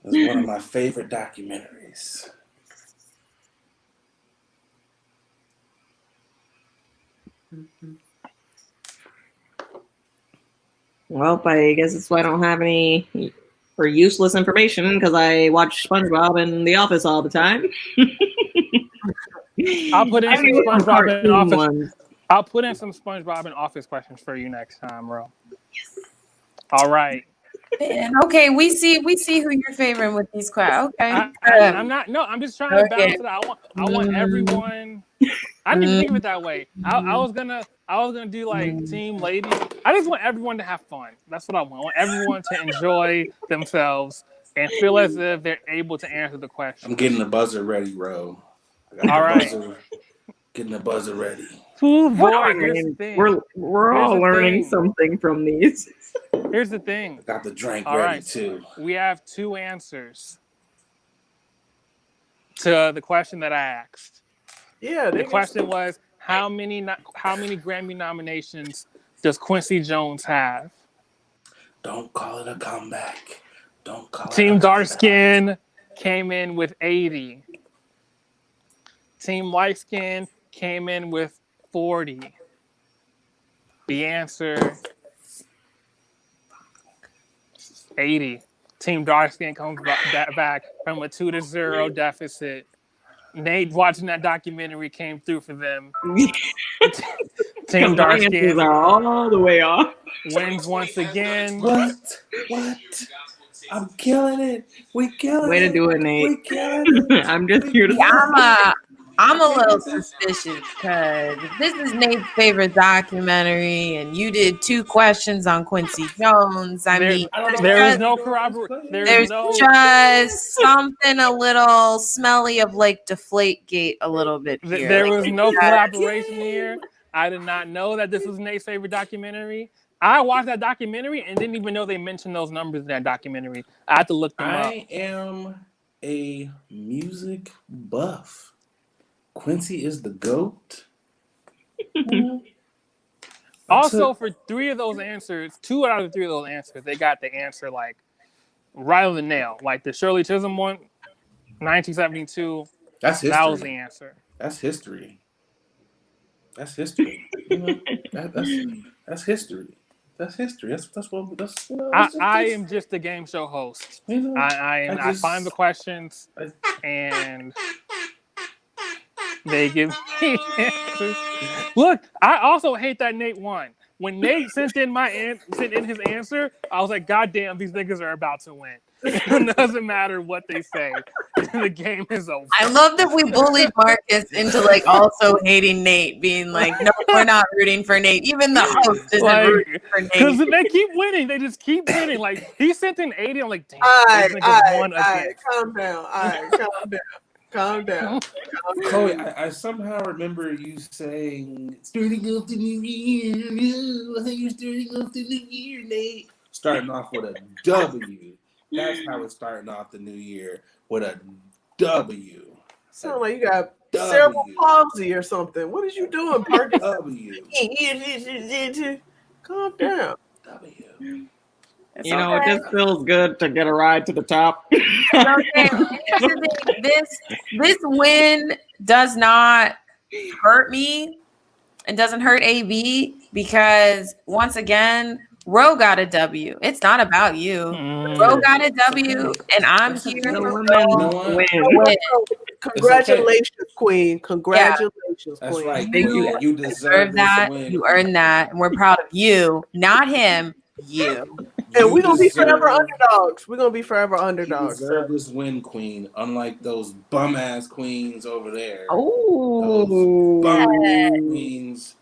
It's one of my favorite documentaries. Well, I guess that's why I don't have any for useless information because I watch SpongeBob and The Office all the time. I'll put in I some mean, with the SpongeBob in cartoon office. ones. I'll put in some SpongeBob in office questions for you next time, bro. All right. Man, okay, we see who you're favoring with these questions. Okay. I'm not. No, I'm just trying to Okay. balance it out. I want everyone. I didn't even think of it that way. I was gonna do like team lady. I just want everyone to have fun. That's what I want. I want everyone to enjoy themselves and feel as if they're able to answer the question. I'm getting the buzzer ready, bro. I got All the right. buzzer. Getting the buzzer ready. Cool boy. I Here's the mean, thing. we're Here's all the learning thing. something from these. Here's the thing. Got the drink All ready right. too. We have 2 answers to the question that I asked. Yeah, The question was how many Grammy nominations does Quincy Jones have? Don't call it a comeback. Don't call it Team a Dark comeback. Skin came in with 80. Team Light Skin came in with 40. The answer 80. Team Dark Skin comes back from a 2-0 deficit. Nate, watching that documentary, came through for them. Team Dark Skin are all the way off. wins once again. What? I'm killing it. We killing Way it. to do it, Nate. We killing it. I'm just here to Yeah, I'm a little suspicious because this is Nate's favorite documentary, and you did 2 questions on Quincy Jones. I mean, there is no corroboration. there's just something a little smelly of like Deflategate a little bit here. There was no collaboration here. I did not know that this was Nate's favorite documentary. I watched that documentary and didn't even know they mentioned those numbers in that documentary. I had to look them up. I am a music buff. Quincy is the GOAT. Also, for 3 of those answers, 2 out of the 3 of those answers, they got the answer like right on the nail. Like the Shirley Chisholm one, 1972. That's history. That was the answer. That's history. That's history. You know, that's history. That's history. I am just a game show host. You know, I find the questions and they give me answers. Look, I also hate that Nate won. When Nate sent in his answer, I was like, God damn, these niggas are about to win. It doesn't matter what they say. The game is over. I love that we bullied Marcus into like also hating Nate, being like, no, we're not rooting for Nate. Even the host isn't rooting for Nate. Because they keep winning. They just keep winning. Like, he sent in 80. I'm like, damn, All these niggas won again. calm down. All right, calm down. Calm down. Chloe, I somehow remember you saying, starting off the new year. You're starting off the new year, Nate. Starting off with a W. That's how it's starting off the new year, with a W. Sound like you got cerebral palsy or something. What is you doing, Parker? W. Calm down. W. You know, it just feels good to get a ride to the top. Okay, this win does not hurt me and doesn't hurt AB because once again, Ro got a W. It's not about you. Ro got a W, and I'm here for Ro. Win. Congratulations, Queen. Congratulations, That's Queen. right. Thank you. You deserve that. Win. You earned that, and we're proud of you, not him. You. And we're gonna be forever underdogs. We're gonna be forever underdogs. You deserve this win, Queen. Unlike those bum ass queens over there. Oh, those bum queens.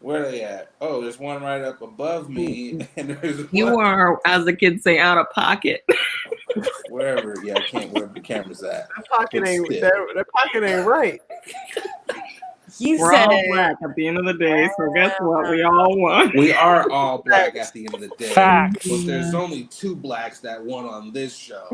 Where are they at? Oh, there's one right up above me, and there's you are, as the kids say, out of pocket. Wherever, yeah, I can't. Wherever the camera's at. That pocket ain't right. We're all black at the end of the day, so guess what? We all won. We are all black at the end of the day. Facts. But there's only 2 blacks that won on this show.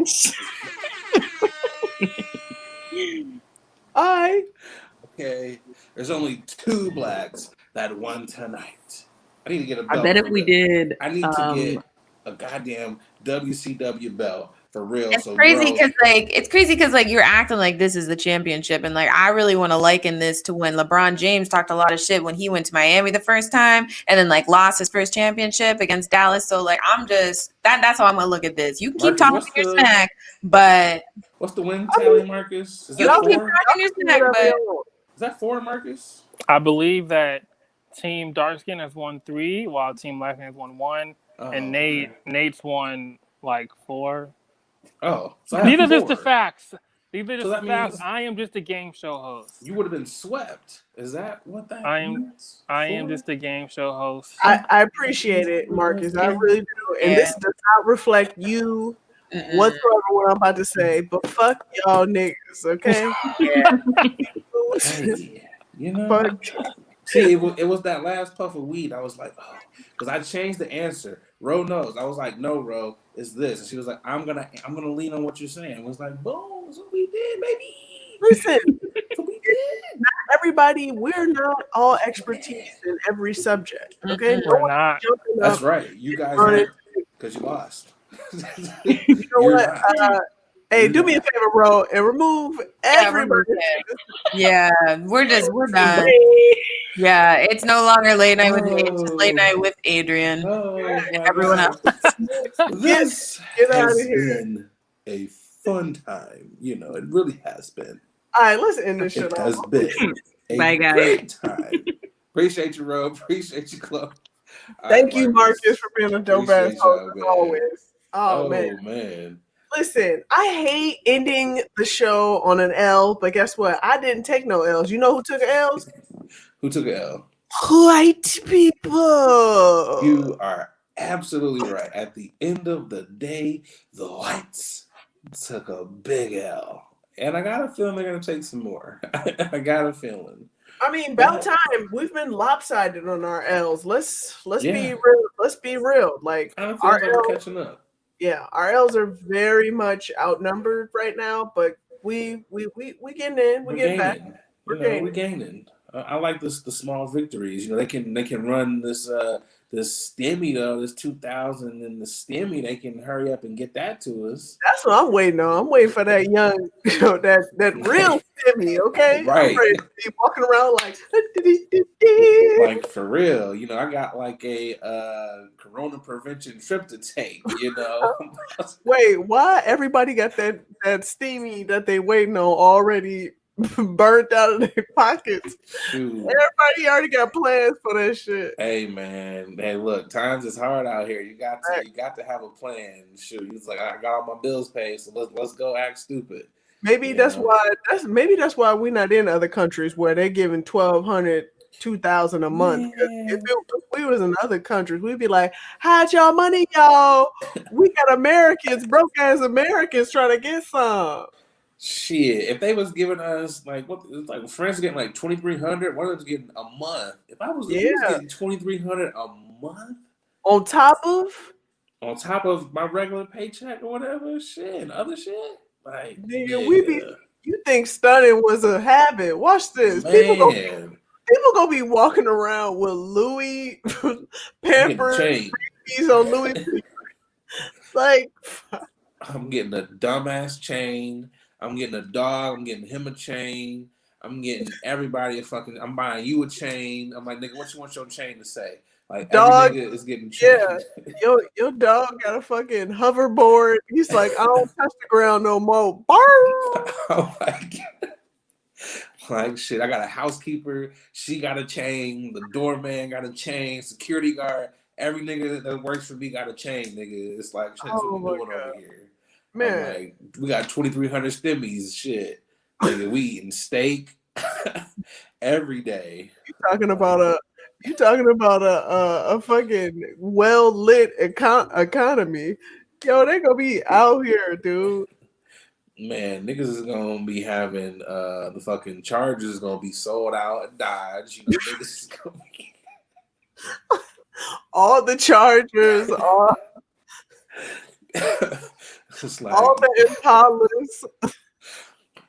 Okay, there's only 2 blacks that won tonight. I need to get a belt. I bet if we did, I need to get a goddamn WCW belt for real. It's crazy because like you're acting like this is the championship, and like I really want to liken this to when LeBron James talked a lot of shit when he went to Miami the first time, and then like lost his first championship against Dallas. So like I'm just that's how I'm gonna look at this. You can keep talking your smack, but what's the win tally, Marcus? Is you that don't keep 4? talking your smack, but Is that 4, Marcus? I believe that Team Dark Skin has won 3, while Team Light Skin has won 1, and okay. Nate's won like 4. Oh, so I These have are just the 4. facts. These are just So the that facts. means I am just a game show host. you would have been swept. Is that what that means? I am 4? just a game show host. I appreciate it, Marcus. I Yeah. really do. And Yeah. this does not reflect you whatsoever what I'm about to say, but fuck y'all niggas, okay? Hey, you know. Fuck. See, it was that last puff of weed. I was like, oh, because I changed the answer. Ro knows. I was like, no, Ro, it's this. And she was like, I'm gonna lean on what you're saying. It was like, boom, that's what we did, baby. Listen, That's what we did. everybody, we're not all expertise in every subject, okay? No We're one's not. jumping That's up. right. You guys on are it. because you lost. You know You're what? not. Hey, You're do me a not. favor, bro, and remove everybody. Yeah, we're done. Yeah, it's no longer late night with Nate. It's just late night with Adrian. Oh my Everyone God. else. This Get out of has here. been a fun time. You know, it really has been. All right, let's end this shit It off. has been a Bye, guys. great time. Appreciate you, Ro. Appreciate you, Chloe. All Thank right, you, Marcus, for being a dope ass Appreciate host y'all, as man. always. Oh, man. Listen, I hate ending the show on an L, but guess what? I didn't take no L's. You know who took L's? Who took an L? White people. You are absolutely right. At the end of the day, the whites took a big L. And I got a feeling they're going to take some more. I got a feeling. I mean, about time. We've been lopsided on our L's. Let's Yeah. be real. Let's be real. Like I don't our feel like we're L's, catching up. yeah, our L's are very much outnumbered right now, but we getting in. We're Getting back. gaining. We're We're gaining. I like the small victories. You know, they can run this stimmy though, this 2000 and the stimmy. They can hurry up and get that to us. That's what I'm waiting on. I'm waiting for that young, that real Timmy. Okay, Right. I'm ready to be walking around like like for real. You know, I got like a corona prevention trip to take. You know. Wait, why everybody got that steamy that they waiting on already burnt out of their pockets? Shoot. Everybody already got plans for that shit. Hey man, hey look, times is hard out here. You got to have a plan. Shoot, he's like, I got all my bills paid, so let's go act stupid. Maybe that's why we're not in other countries where they're giving $1,200, $2,000 a month. If we was in other countries, we'd be like, hide y'all money, y'all. We got Americans, broke ass Americans trying to get some. Shit, if they was giving us like France getting like $2,300, one of them's getting a month. If I was getting $2,300 a month on top of my regular paycheck or whatever, shit, other shit, like nigga, you think stunning was a habit? Watch this, man. People gonna be walking around with Louis Pampers on Louis. Like, I'm getting a dumbass chain. I'm getting a dog. I'm getting him a chain. I'm getting everybody a fucking. I'm buying you a chain. I'm like, nigga, what you want your chain to say? Like, dog, every nigga is getting chained. Yeah, your dog got a fucking hoverboard. He's like, I don't touch the ground no more. Oh my God. Like shit, I got a housekeeper. She got a chain. The doorman got a chain. Security guard. Every nigga that works for me got a chain, nigga. It's like, shit, what we doing over here? Man, like, we got 2,300 stimmies. Shit, nigga, we eating steak every day. You talking about a fucking well lit economy? Yo, they gonna be out here, dude. Man, niggas is gonna be having the fucking Chargers is gonna be sold out at Dodge. You know, niggas is gonna be all the Chargers, all it's like, all the Impalas.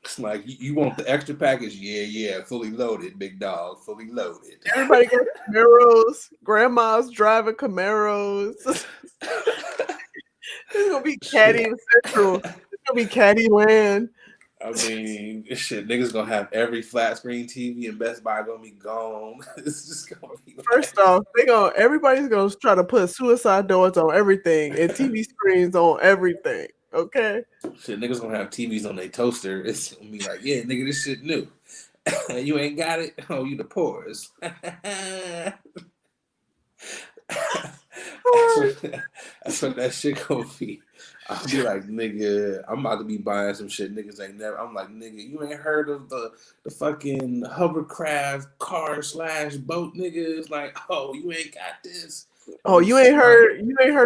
It's like, you want the extra package? Yeah, fully loaded, big dog, fully loaded. Everybody got Camaros. Grandma's driving Camaros. It's gonna be Caddy Central. It's gonna be Caddy Land. I mean, shit, niggas gonna have every flat screen TV in Best Buy gonna be gone. It's just gonna be like... First off, everybody's gonna try to put suicide doors on everything and TV screens on everything. Okay. Shit, niggas gonna have TVs on their toaster. It's gonna be like, yeah, nigga, this shit new. You ain't got it? Oh, you the poorest. That's what that shit gonna be. I'll be like, nigga, I'm about to be buying some shit niggas ain't never. I'm like, nigga, you ain't heard of the fucking hovercraft car / boat niggas? Like, oh, you ain't got this. Oh, you ain't heard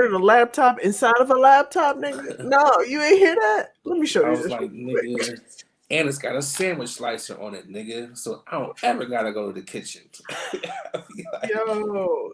of the laptop inside of a laptop, nigga? No, you ain't hear that? Let me show I you was this. like, nigga, and it's got a sandwich slicer on it, nigga. So I don't ever gotta go to the kitchen. Like, yo,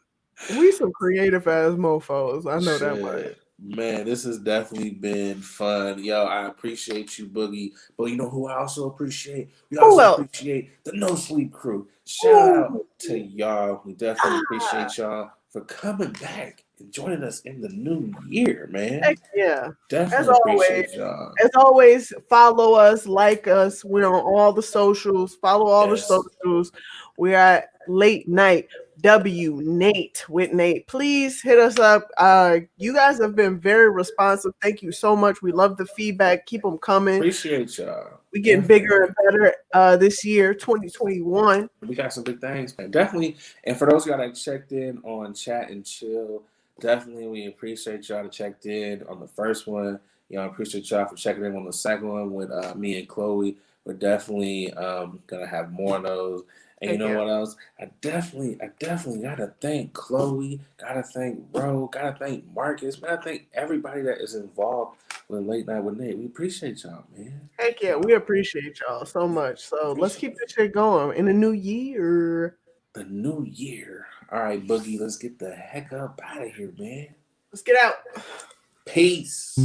we some creative ass mofos. I know that much. shit. Man, this has definitely been fun. Yo, I appreciate you, Boogie. But you know who I also appreciate? We Who also else? appreciate the No Sleep crew. Shout out Ooh. to y'all. We definitely appreciate y'all for coming back and joining us in the new year, man. Heck yeah. Definitely appreciate y'all. As always, follow us, like us. We're on all the socials. Follow all the Yes. socials. We're at Late Night W Nate with Nate. Please hit us up. You guys have been very responsive. Thank you so much. We love the feedback. Keep them coming. Appreciate y'all. We getting bigger and better this year, 2021. We got some big things, man. Definitely. And for those of y'all that checked in on Chat and Chill, definitely we appreciate y'all that checked in on the first one. You know, I appreciate y'all for checking in on the second one with me and Chloe. We're definitely gonna have more of those. And you know what else? I definitely gotta thank Chloe, gotta thank Ro, gotta thank Marcus, gotta thank everybody that is involved with Late Night with Nate. We appreciate y'all, man. Heck yeah, we appreciate y'all so much. So let's keep this shit going in the new year. The new year. All right, Boogie, let's get the heck up out of here, man. Let's get out. Peace.